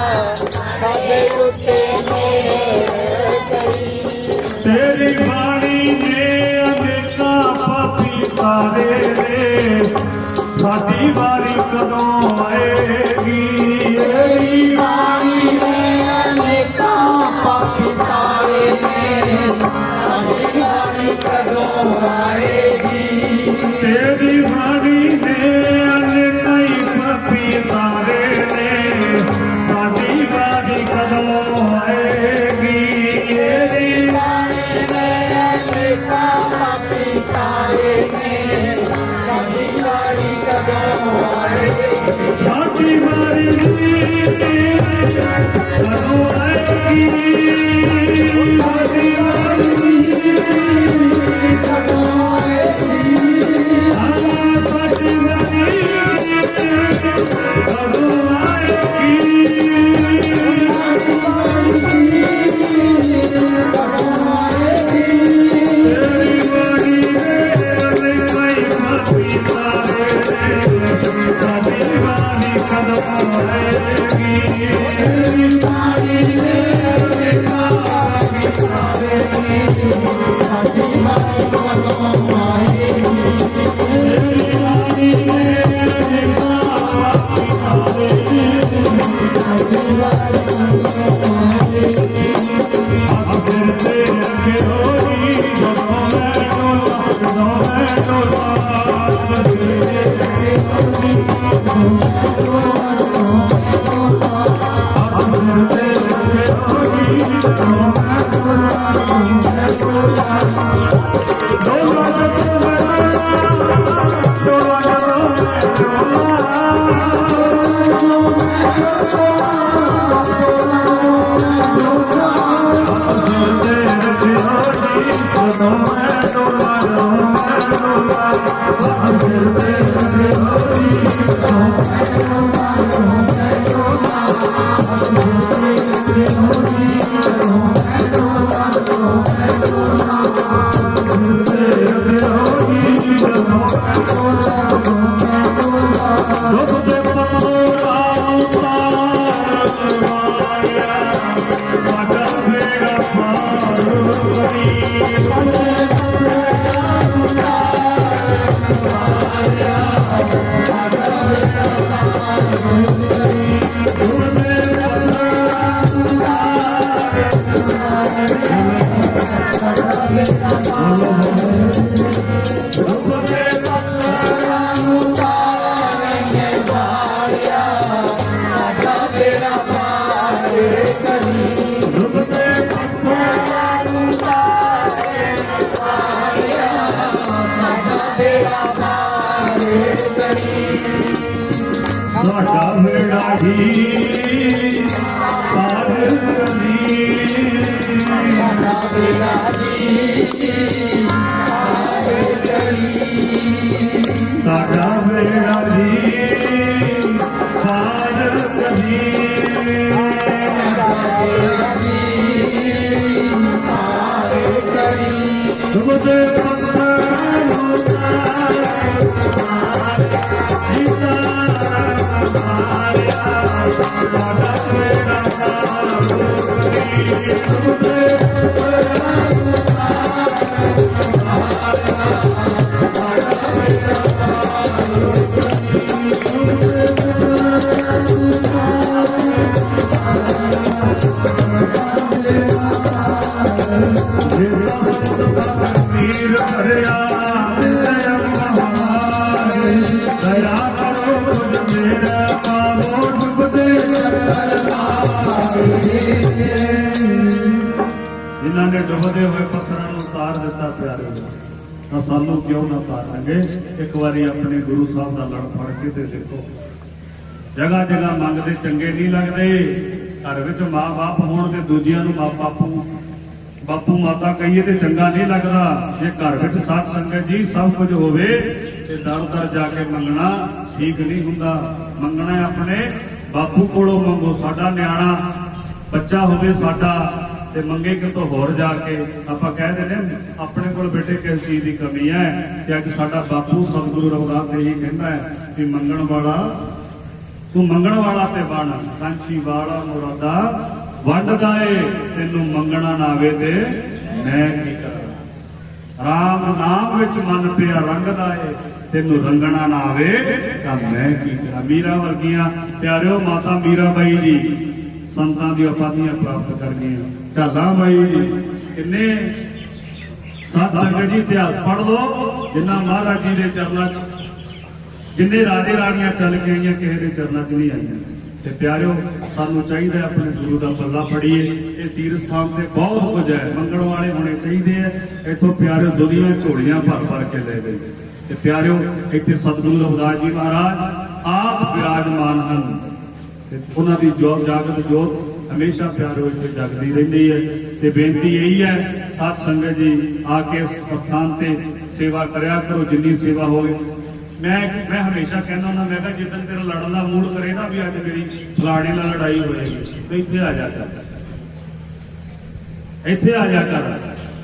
ਸਾਡੇ ਉੱਤੇ ਮਿਹਰ ਕਰੀ ਤੇਰੀ ਬਾਣੀ ਨੇ ਅਨੇਕਾਂ ਪਾਪੀ ਤਾਰੇ ਨੇ ਸਾਡੀ ਵਾਰੀ ਕਦੋਂ ਆਏਗੀ ਤੇਰੀ ਬਾਣੀ ਨੇ ਅਨੇਕਾਂ ਪਾਪੀ ਤਾਰੇ ਨੇ ਸਾਡੀ ਵਾਰੀ ਕਦੋਂ ਆਏਗੀ ਤੇਰੀ ਬਾਣੀ ਨੇ ਅਨੇਕਾਂ ਹੀ ਪਾਪੀ ਤਾਰੇ ਨੇ ਸਾਡੀ ਵਾਰੀ ਕਦੋਂ ਆਏਗੀ ਤੇਰੀ ਬਾਣੀ ਨੇ ਅਨੇਕਾਂ ਪਾਪੀ ਤਾਰੇ ਨੇ ਸਾਡੀ ਵਾਰੀ ਕਦੋਂ ਆਏਗੀ ਸਾਡੀ ਵਾਰੀ ਕਦੋਂ ਆਏਗੀ ਸਾਡੀ ਵਾਰੀ ਕਦੋਂ ਆਏਗੀ ਸਾਡੀ ਵਾਰੀ ਕਦੋਂ ਆਏਗੀ ਤੇਰੀ ਬਾਣੀ ਨੇ ਕੋਈ ਮਾਫੀ ਤਾਰੇ ਨੇ ਸਾਡੀ ਵਾਰੀ ਕਦੋਂ ਆਏਗੀ ਤੇਰੀ ਬਾਣੀ ਨੇ ਸਾਡਾ ਬੇੜਾ ਹੀ ਪਾਰ ਕਰੀ ਸਾਡਾ ਬੇੜਾ ਸਾਡਾ ਬੇੜਾ ਹੀ ਪਾਰ ਕਰੀ ਸੁਬਦੇ ਪੱਥਰਾਂ ਨੂੰ ਸਾਡਾ ਬੇੜਾ ਪਾਰ ਕਰੀ ਸੁਬਦੇ ਵੀਰ ਹਰਿਆ ਦਇਆ ਮਹਾਰੇ ਦਇਆ ਕਰੋ ਤੁਝ ਮੇਰਾ ਪਾਵੋ ਡੁੱਬਦੇ ਜਿਨ੍ਹਾਂ ਨੇ ਡੁੱਬਦੇ ਹੋਏ ਪੱਥਰਾਂ ਨੂੰ ਉਤਾਰ ਦਿੱਤਾ ਪਿਆਰੇ ਤਾਂ ਸਾਨੂੰ ਕਿਉਂ ਨਾ ਤਾਰਾਂਗੇ। ਇੱਕ ਵਾਰੀ ਆਪਣੇ ਗੁਰੂ ਸਾਹਿਬ ਦਾ ਲੜ ਫੜ ਕੇ ਤੇ ਦੇਖੋ, ਜਗ੍ਹਾ ਜਗ੍ਹਾ ਮੰਗਦੇ ਚੰਗੇ ਨਹੀਂ ਲੱਗਦੇ। ਘਰ ਵਿੱਚ ਮਾਂ-ਬਾਪ ਹੋਣ ਤੇ ਦੂਜਿਆਂ ਨੂੰ ਬਾਪੂ ਮਾਤਾ ਕਹੀਏ ਤੇ ਚੰਗਾ ਨਹੀਂ ਲੱਗਦਾ। ਜੇ ਘਰ ਵਿੱਚ ਸਾਧ ਸੰਗਤ ਜੀ ਸਭ ਕੁਝ ਹੋਵੇ ਤੇ ਦਰ ਜਾ ਕੇ ਮੰਗਣਾ ਠੀਕ ਨਹੀਂ ਹੁੰਦਾ। ਮੰਗਣਾ ਆਪਣੇ ਬਾਪੂ ਕੋਲੋਂ ਮੰਗੋ। ਸਾਡਾ ਨਿਆਣਾ ਬੱਚਾ ਹੋਵੇ ਸਾਡਾ ਤੇ ਮੰਗੇ ਕਿਤੋਂ ਹੋਰ ਜਾ ਕੇ, ਆਪਾਂ ਕਹਿ ਦਿੰਦੇ ਆਪਣੇ ਕੋਲ ਬੇਟੇ ਕਿਸ ਚੀਜ਼ ਦੀ ਕਮੀ ਹੈ। ਤੇ ਅੱਜ ਸਾਡਾ ਬਾਪੂ ਸਤਿਗੁਰੂ ਰਵਿਦਾਸ ਇਹੀ ਕਹਿੰਦਾ ਹੈ ਕਿ ਮੰਗਣ ਵਾਲਾ ਤੂੰ ਮੰਗਣ ਵਾਲਾ ਤੇ ਬਣ, ਕਾਂਚੀ ਵਾਲਾ ਮੁਰਾਦਾ ਵੰਡਦਾ ਏ, ਤੈਨੂੰ ਮੰਗਣਾ ਨਾ ਆਵੇ ਤੇ ਮੈਂ ਕੀ ਕਰਾਂ। ਰਾਮ ਨਾਮ ਵਿੱਚ ਮਨ ਪਿਆ ਰੰਗਦਾ ਏ, ਤੈਨੂੰ ਰੰਗਣਾ ਨਾ ਆਵੇ ਤਾਂ ਮੈਂ ਕੀ ਕਰਾਂ। ਮੀਰਾ ਵਰਗੀਆਂ ਪਿਆਰਿਓ ਮਾਤਾ ਮੀਰਾ ਬਾਈ ਜੀ ਸੰਤਾਂ ਦੀ ਉਪਾਧੀਆਂ ਪ੍ਰਾਪਤ ਕਰ ਗਈਆਂ। ਢਾਲਾ ਬਾਈ ਜੀ ਕਿੰਨੇ ਸਾਧ ਸੰਗਤ ਜੀ ਇਤਿਹਾਸ ਪੜ੍ਹ ਲਓ, ਜਿੰਨਾ ਮਹਾਰਾਜ ਜੀ ਦੇ ਚਰਨਾਂ 'ਚ ਜਿੰਨੇ ਰਾਜੇ ਰਾਣੀਆਂ ਚੱਲ ਕੇ ਆਈਆਂ ਕਿਸੇ ਦੇ ਚਰਨਾਂ 'ਚ ਨਹੀਂ ਆਈਆਂ। ਤੇ ਪਿਆਰਿਓ ਸਾਨੂੰ ਚਾਹੀਦਾ ਆਪਣੇ ਗੁਰੂ ਦਾ ਪੱਲਾ ਫੜੀਏ। ਇਹ ਤੀਰਥ ਸਥਾਨ ਤੇ ਬਹੁਤ ਕੁਝ ਹੈ, ਮੰਗਣ ਵਾਲੇ ਹੋਣੇ ਚਾਹੀਦੇ ਆ। ਇੱਥੋਂ ਪਿਆਰਿਓ ਦੁਨੀਆ ਝੋਲੀਆਂ ਭਰ ਕੇ ਲੈ ਗਏ। ਤੇ ਪਿਆਰਿਓ ਇੱਥੇ ਸਤਿਗੁਰੂ ਰਵਿਦਾਸ ਜੀ ਮਹਾਰਾਜ ਆਪ ਵਿਰਾਜਮਾਨ ਹਨ ਤੇ ਉਹਨਾਂ ਦੀ ਜੋਤ ਜਾਗਤ ਜੋਤ ਹਮੇਸ਼ਾ ਪਿਆਰਿਓ ਇੱਥੇ ਜਗਦੀ ਰਹਿੰਦੀ ਹੈ। ਤੇ ਬੇਨਤੀ ਇਹੀ ਹੈ ਸਾਧ ਸੰਗਤ ਜੀ ਆ ਕੇ ਇਸ ਸਥਾਨ ਤੇ ਸੇਵਾ ਕਰਿਆ ਕਰੋ, ਜਿੰਨੀ ਸੇਵਾ ਹੋਵੇ। ਮੈਂ ਹਮੇਸ਼ਾ ਕਹਿੰਦਾ ਹੁੰਦਾ, ਮੈਂ ਕਿਹਾ ਜਿੱਦਣ ਤੇਰਾ ਲੜਨ ਦਾ ਮੂਡ ਕਰੇ ਨਾ ਵੀ ਅੱਜ ਮੇਰੀ ਫਲਾਣੇ ਨਾਲ ਲੜਾਈ ਹੋਏਗੀ ਤੇ ਇੱਥੇ ਆ ਜਾ ਕਰ, ਇੱਥੇ ਆ ਜਾ ਕਰ।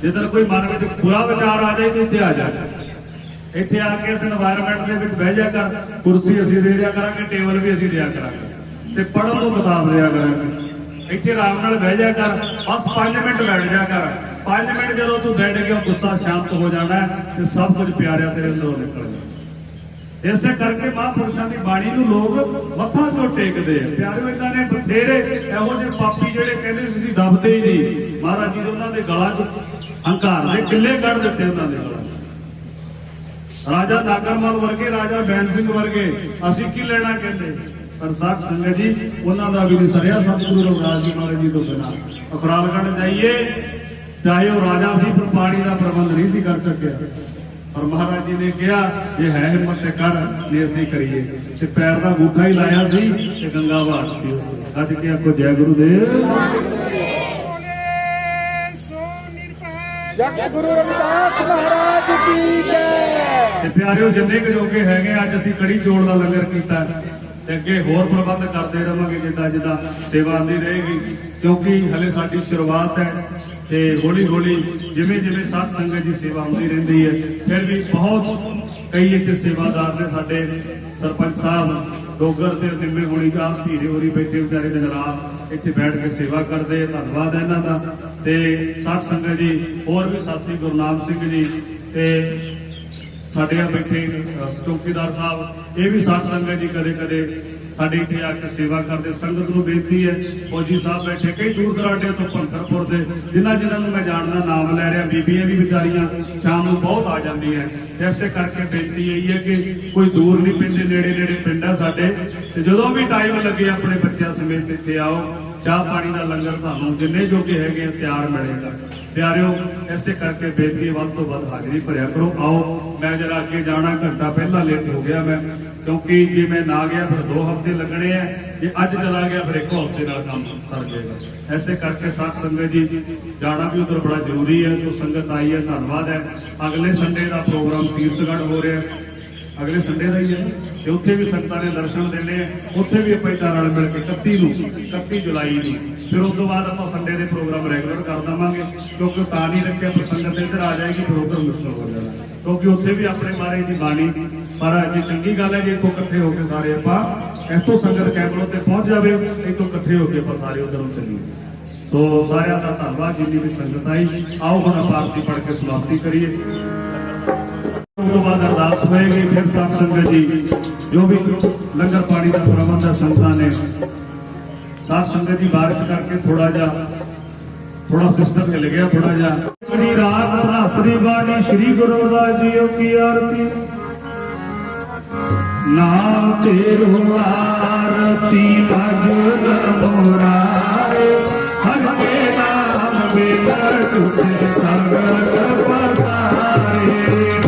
ਜਿੱਦਣ ਕੋਈ ਮਨ ਵਿੱਚ ਬੁਰਾ ਵਿਚਾਰ ਆ ਜਾਏ ਤੇ ਇੱਥੇ ਆ ਜਾ ਕਰ। ਇੱਥੇ ਆ ਕੇ ਇਸ এনवायरमेंट ਦੇ ਵਿੱਚ ਬਹਿ ਜਾ ਕਰ। ਕੁਰਸੀ ਅਸੀਂ ਦੇ ਦਿਆ ਕਰਾਂਗੇ, ਟੇਬਲ ਵੀ ਅਸੀਂ ਦਿਆ ਕਰਾਂਗੇ ਤੇ ਪੜ੍ਹਨ ਨੂੰ ਕਿਤਾਬ ਦਿਆ ਕਰਾਂਗੇ। ਇੱਥੇ ਆਰਾਮ ਨਾਲ ਬਹਿ ਜਾ ਕਰ, ਬਸ 5 ਮਿੰਟ ਬੈਠ ਜਾ ਕਰ। 5 ਮਿੰਟ ਜਦੋਂ ਤੂੰ ਬੈਠ ਗਿਆ ਗੁੱਸਾ ਸ਼ਾਂਤ ਹੋ ਜਾਣਾ ਤੇ ਸਭ ਕੁਝ ਪਿਆਰਿਆ ਤੇਰੇ ਅੰਦਰੋਂ ਨਿਕਲ ਜਾਣਾ। ਇਸੇ ਕਰਕੇ ਮਹਾਂਪੁਰਸ਼ਾਂ ਦੀ ਬਾਣੀ ਨੂੰ ਲੋਕ ਮੱਥਾ ਕਿਉਂ ਟੇਕਦੇ ਆ। ਪਿਆਰਿਓ ਇਹਨਾਂ ਨੇ ਬਥੇਰੇ ਇਹੋ ਜਿਹੇ ਪਾਪੀ ਜਿਹੜੇ ਕਹਿੰਦੇ ਤੁਸੀਂ ਦੱਬਦੇ ਹੀ ਨਹੀਂ। ਮਹਾਰਾਜ ਜੀ ਉਹਨਾਂ ਦੇ ਗਲਾਂ 'ਚ ਹੰਕਾਰ ਦੇ ਕਿੱਲੇ ਕੱਢ ਦਿੱਤੇ। ਉਹਨਾਂ ਦੇ ਗਲਾਂ ਰਾਜਾ ਨਾਗਰਮਲ ਵਰਗੇ, ਰਾਜਾ ਬੈਨ ਸਿੰਘ ਵਰਗੇ, ਅਸੀਂ ਕੀ ਲੈਣਾ ਕਹਿੰਦੇ। ਪਰ ਸਾਧ ਸੰਗਤ ਜੀ ਉਹਨਾਂ ਦਾ ਵੀ ਨਹੀਂ ਸਰਿਆ ਸਤਿਗੁਰੂ ਰਵਿਦਾਸ ਜੀ ਮਹਾਰਾਜ ਜੀ ਤੋਂ ਬਿਨਾਂ। ਅਖਰਾਲਗੜ੍ਹ ਜਾਈਏ, ਚਾਹੇ ਉਹ ਰਾਜਾ ਸੀ ਪਰ ਪਾਣੀ ਦਾ ਪ੍ਰਬੰਧ ਨਹੀਂ ਸੀ ਕਰ ਸਕਿਆ। ਪਰ ਮਹਾਰਾਜ ਜੀ ਨੇ ਕਿਹਾ ਜੇ ਹੈ ਹਿੰਮਤ ਤੇ ਕਰ, ਜੇ ਅਸੀਂ ਕਰੀਏ। ਤੇ ਪੈਰ ਦਾ ਅੰਗੂਠਾ ਹੀ ਲਾਇਆ ਸੀ ਤੇ ਗੰਗਾ ਵਾਰਤੀ। ਅੱਜ ਕਿਹਾ ਕੋ ਜੈ ਗੁਰੂਦੇਵ। ਜੈ ਗੁਰੂ ਰਵਿਦਾਸ ਮਹਾਰਾਜ ਕੀ ਜੈ। ਤੇ ਪਿਆਰਿਓ ਜਿੰਨੇ ਕੁ ਜੋਗੇ ਹੈਗੇ ਅੱਜ ਅਸੀਂ ਕੜੀ ਚੋਲ ਦਾ ਲੰਗਰ ਕੀਤਾ ਤੇ ਅੱਗੇ ਹੋਰ ਪ੍ਰਬੰਧ ਕਰਦੇ ਰਹਾਂਗੇ ਜਿੱਦਾਂ ਸੇਵਾ ਆਉਂਦੀ ਰਹੇਗੀ। ਕਿਉਂਕਿ ਹਲੇ ਸਾਡੀ ਸ਼ੁਰੂਆਤ ਹੈ ਤੇ ਹੌਲੀ ਹੌਲੀ ਜਿਵੇਂ ਸਾਧ ਸੰਗਤ ਦੀ ਸੇਵਾ ਹੁੰਦੀ ਰਹਿੰਦੀ ਹੈ। ਫਿਰ ਵੀ ਬਹੁਤ ਕਈ ਇੱਥੇ ਸੇਵਾਦਾਰ ਨੇ ਸਾਡੇ ਸਰਪੰਚ ਸਾਹਿਬ ਡੋਗਰ ਤੇ ਨਿੰਮੇ ਹੋਣੀ ਦਾ ਧੀਰੇ ਹੋਰੀ ਬੈਠੇ ਵਿਚਾਰੇ ਦਿਨ ਰਾਤ ਇੱਥੇ ਬੈਠ ਕੇ ਸੇਵਾ ਕਰਦੇ। ਧੰਨਵਾਦ ਹੈ ਇਹਨਾਂ ਦਾ। ਤੇ ਸਾਧ ਸੰਗਤ ਜੀ ਹੋਰ ਵੀ ਸਾਥੀ ਗੁਰਨਾਮ ਸਿੰਘ ਜੀ ਤੇ ਸਾਡੇ ਆ ਬੈਠੇ ਚੌਕੀਦਾਰ ਸਾਹਿਬ, ਇਹ ਵੀ ਸਾਧ ਸੰਗਤ ਜੀ ਕਦੇ ਕਦੇ ਸਾਡੇ ਇੱਥੇ ਆ ਕੇ ਸੇਵਾ ਕਰਦੇ। ਸੰਗਤ ਨੂੰ ਬੇਨਤੀ ਹੈ, ਫੌਜੀ ਸਾਹਿਬ ਬੈਠੇ ਕਈ ਦੂਰ ਦਰਾਡੇ ਤੋਂ ਭੰਕਰਪੁਰ ਦੇ, ਜਿਨ੍ਹਾਂ ਨੂੰ ਮੈਂ ਜਾਣਦਾ ਨਾਮ ਲੈ ਰਿਹਾ। ਬੀਬੀਆਂ ਵੀ ਵਿਚਾਰੀਆਂ ਸ਼ਾਮ ਨੂੰ ਬਹੁਤ ਆ ਜਾਂਦੀਆਂ। ਇਸੇ ਕਰਕੇ ਬੇਨਤੀ ਇਹੀ ਹੈ ਕਿ ਕੋਈ ਦੂਰ ਨਹੀਂ ਪੈਂਦੇ, ਨੇੜੇ ਪਿੰਡ ਆ ਸਾਡੇ। ਤੇ ਜਦੋਂ ਵੀ ਟਾਈਮ ਲੱਗੇ ਆਪਣੇ ਬੱਚਿਆਂ ਸਮੇਤ ਇੱਥੇ ਆਓ। ਚਾਹ ਪਾਣੀ ਦਾ ਲੰਗਰ ਤੁਹਾਨੂੰ ਜਿੰਨੇ ਜੋਗੇ ਹੈਗੇ ਤਿਆਰ ਮਿਲੇਗਾ। ਪਿਆਰਿਓ ਇਸੇ ਕਰਕੇ ਬੇਨਤੀ ਵੱਧ ਤੋਂ ਵੱਧ ਹਾਜ਼ਰੀ ਭਰਿਆ ਕਰੋ। ਆਓ ਮੈਂ ਜਰਾ ਅੱਗੇ ਜਾਣਾ, ਘੰਟਾ ਪਹਿਲਾਂ ਲੇਟ ਹੋ ਗਿਆ ਮੈਂ, ਕਿਉਂਕਿ ਜੇ ਮੈਂ ਨਾ ਗਿਆ ਫਿਰ 2 ਹਫ਼ਤੇ ਲੱਗਣੇ ਆ। ਜੇ ਅੱਜ ਚਲਾ ਗਿਆ ਫਿਰ 1 ਹਫ਼ਤੇ ਨਾਲ ਕੰਮ ਕਰ ਜਾਏਗਾ। ਐਸੇ ਕਰਕੇ ਸਾਧ ਸੰਗਤ ਜੀ ਜਾਣਾ ਵੀ ਉਧਰ ਬੜਾ ਜ਼ਰੂਰੀ ਹੈ। ਜੋ ਸੰਗਤ ਆਈ ਹੈ ਧੰਨਵਾਦ ਹੈ। ਅਗਲੇ ਸੰਡੇ ਦਾ ਪ੍ਰੋਗਰਾਮ ਸੀਰਸਗੜ੍ਹ ਹੋ ਰਿਹਾ, ਅਗਲੇ ਸੰਡੇ ਦਾ ਹੀ ਹੈ ਤੇ ਉੱਥੇ ਵੀ ਸੰਗਤਾਂ ਨੇ ਦਰਸ਼ਨ ਦੇਣੇ ਆ। ਉੱਥੇ ਵੀ ਆਪਾਂ ਇੱਦਾਂ ਰਲ ਮਿਲ ਕੇ 31 ਜੁਲਾਈ ਨੂੰ ਫਿਰ ਉਸ ਤੋਂ ਬਾਅਦ ਆਪਾਂ ਸੰਡੇ ਦੇ ਪ੍ਰੋਗਰਾਮ ਰੈਗੂਲਰ ਕਰ ਦੇਵਾਂਗੇ। ਕਿਉਂਕਿ ਤਾਂ ਨਹੀਂ ਰੱਖਿਆ ਪਰ ਸੰਗਤ ਇੱਧਰ ਆ ਜਾਏਗੀ ਫਿਰ ਉੱਧਰ ਮੁਸ਼ਕਲ ਹੋ ਜਾਣਾ। ਕਿਉਂਕਿ ਉੱਥੇ ਵੀ ਆਪਣੇ ਮਹਾਰਾਜ ਦੀ ਬਾਣੀ। ਪਰ ਅੱਜ ਚੰਗੀ ਗੱਲ ਹੈ ਜੇ ਇੱਥੋਂ ਇਕੱਠੇ ਹੋ ਕੇ ਸਾਰੇ ਆਪਾਂ ਇੱਥੋਂ ਸੰਗਤ ਕੈਂਪਲੋਂ ਤੇ ਪਹੁੰਚ ਜਾਵੇ, ਇੱਥੋਂ ਇਕੱਠੇ ਹੋ ਕੇ ਆਪਾਂ ਸਾਰੇ ਉੱਧਰੋਂ ਚੱਲੀਏ। ਸੋ ਸਾਰਿਆਂ ਦਾ ਧੰਨਵਾਦ ਜਿੰਨੀ ਵੀ ਸੰਗਤ ਆਈ। ਆਓ ਹੁਣ ਆਪਾਂ ਆਰਤੀ ਪੜ੍ਹ ਕੇ ਸਮਾਪਤੀ ਕਰੀਏ। ਉਸ ਤੋਂ ਬਾਅਦ ਅਰਦਾਸ ਹੋਏਗੀ। ਫਿਰ ਸਾਧ ਸੰਗਤ ਜੀ ਜੋ ਵੀ ਲੰਗਰ ਪਾਣੀ ਦਾ ਪ੍ਰਬੰਧ ਹੈ ਸੰਗਤਾਂ ਨੇ, ਸਾਧ ਸੰਗਤ ਜੀ ਬਾਰਿਸ਼ ਕਰਕੇ ਥੋੜਾ ਸਿਸਟਮ ਹਿਲ ਗਿਆ ਥੋੜਾ ਜਿਹਾ। ਬੜੀ ਰਾਤ ਧਨਾਸਰੀ ਬਾਣੀ ਸ੍ਰੀ ਗੁਰੂ ਰਵਿਦਾਸ ਜੀ ਕੀ ਆਰਤੀ। ਨਾਮ ਤੇਰੂ ਆਰਤੀ ਭਜਨ ਮੁਰਾਰੇ, ਹਰ ਕੇ ਨਾਮ ਬਿਨ ਟੁੱਟੇ ਸੰਗਤ ਪਸਾਰੇ।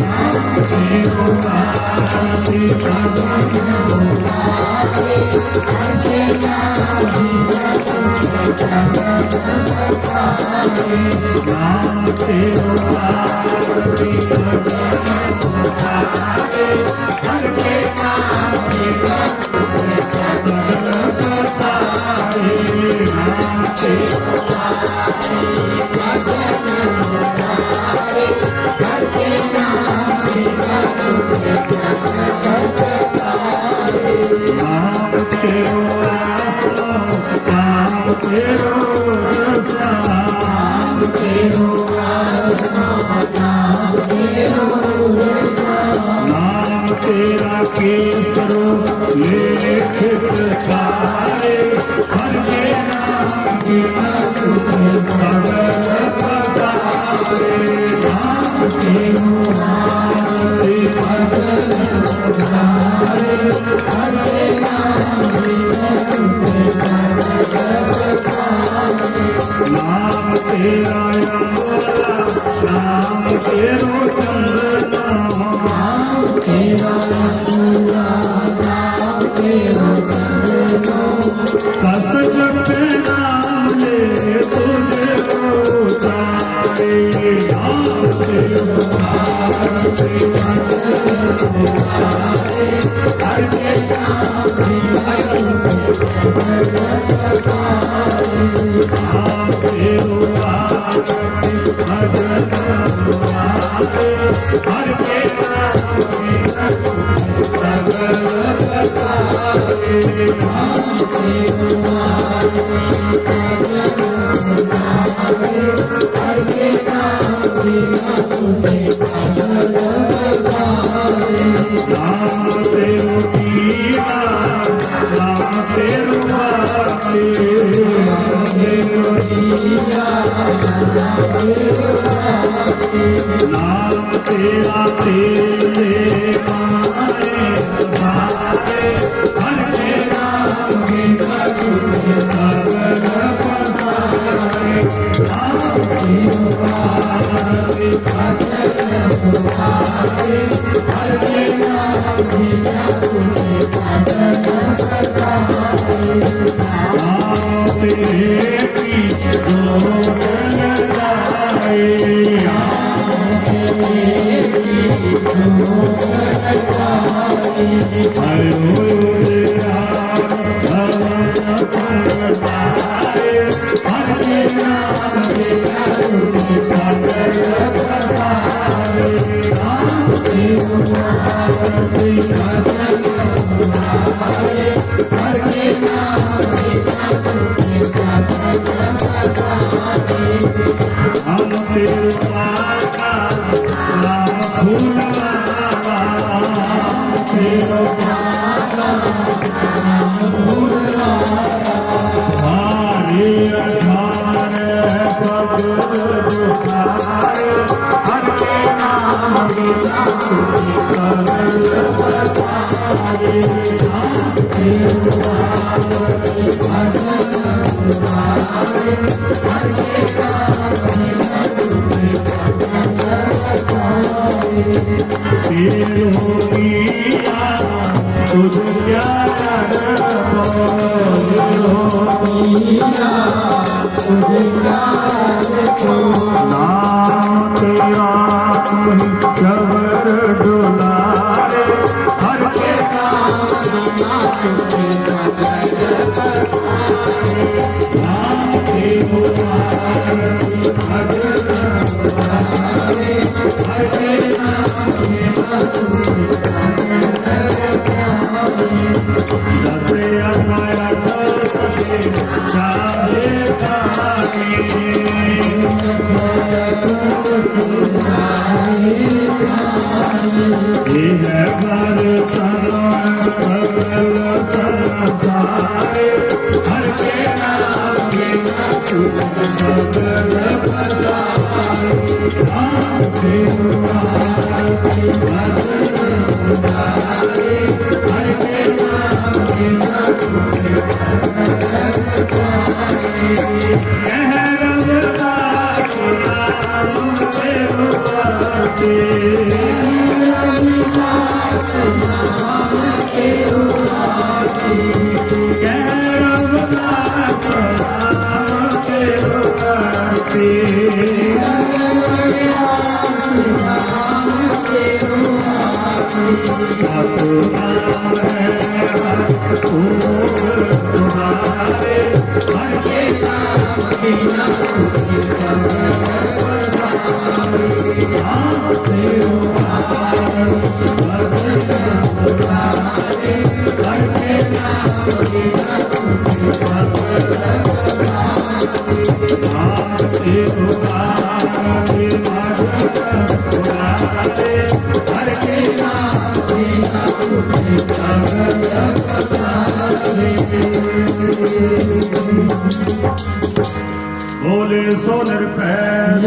बोले सो निरपैर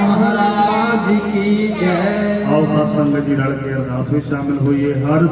महाराज की जय। आओ सत्संग जी रल के अरदास में शामिल होइए। हर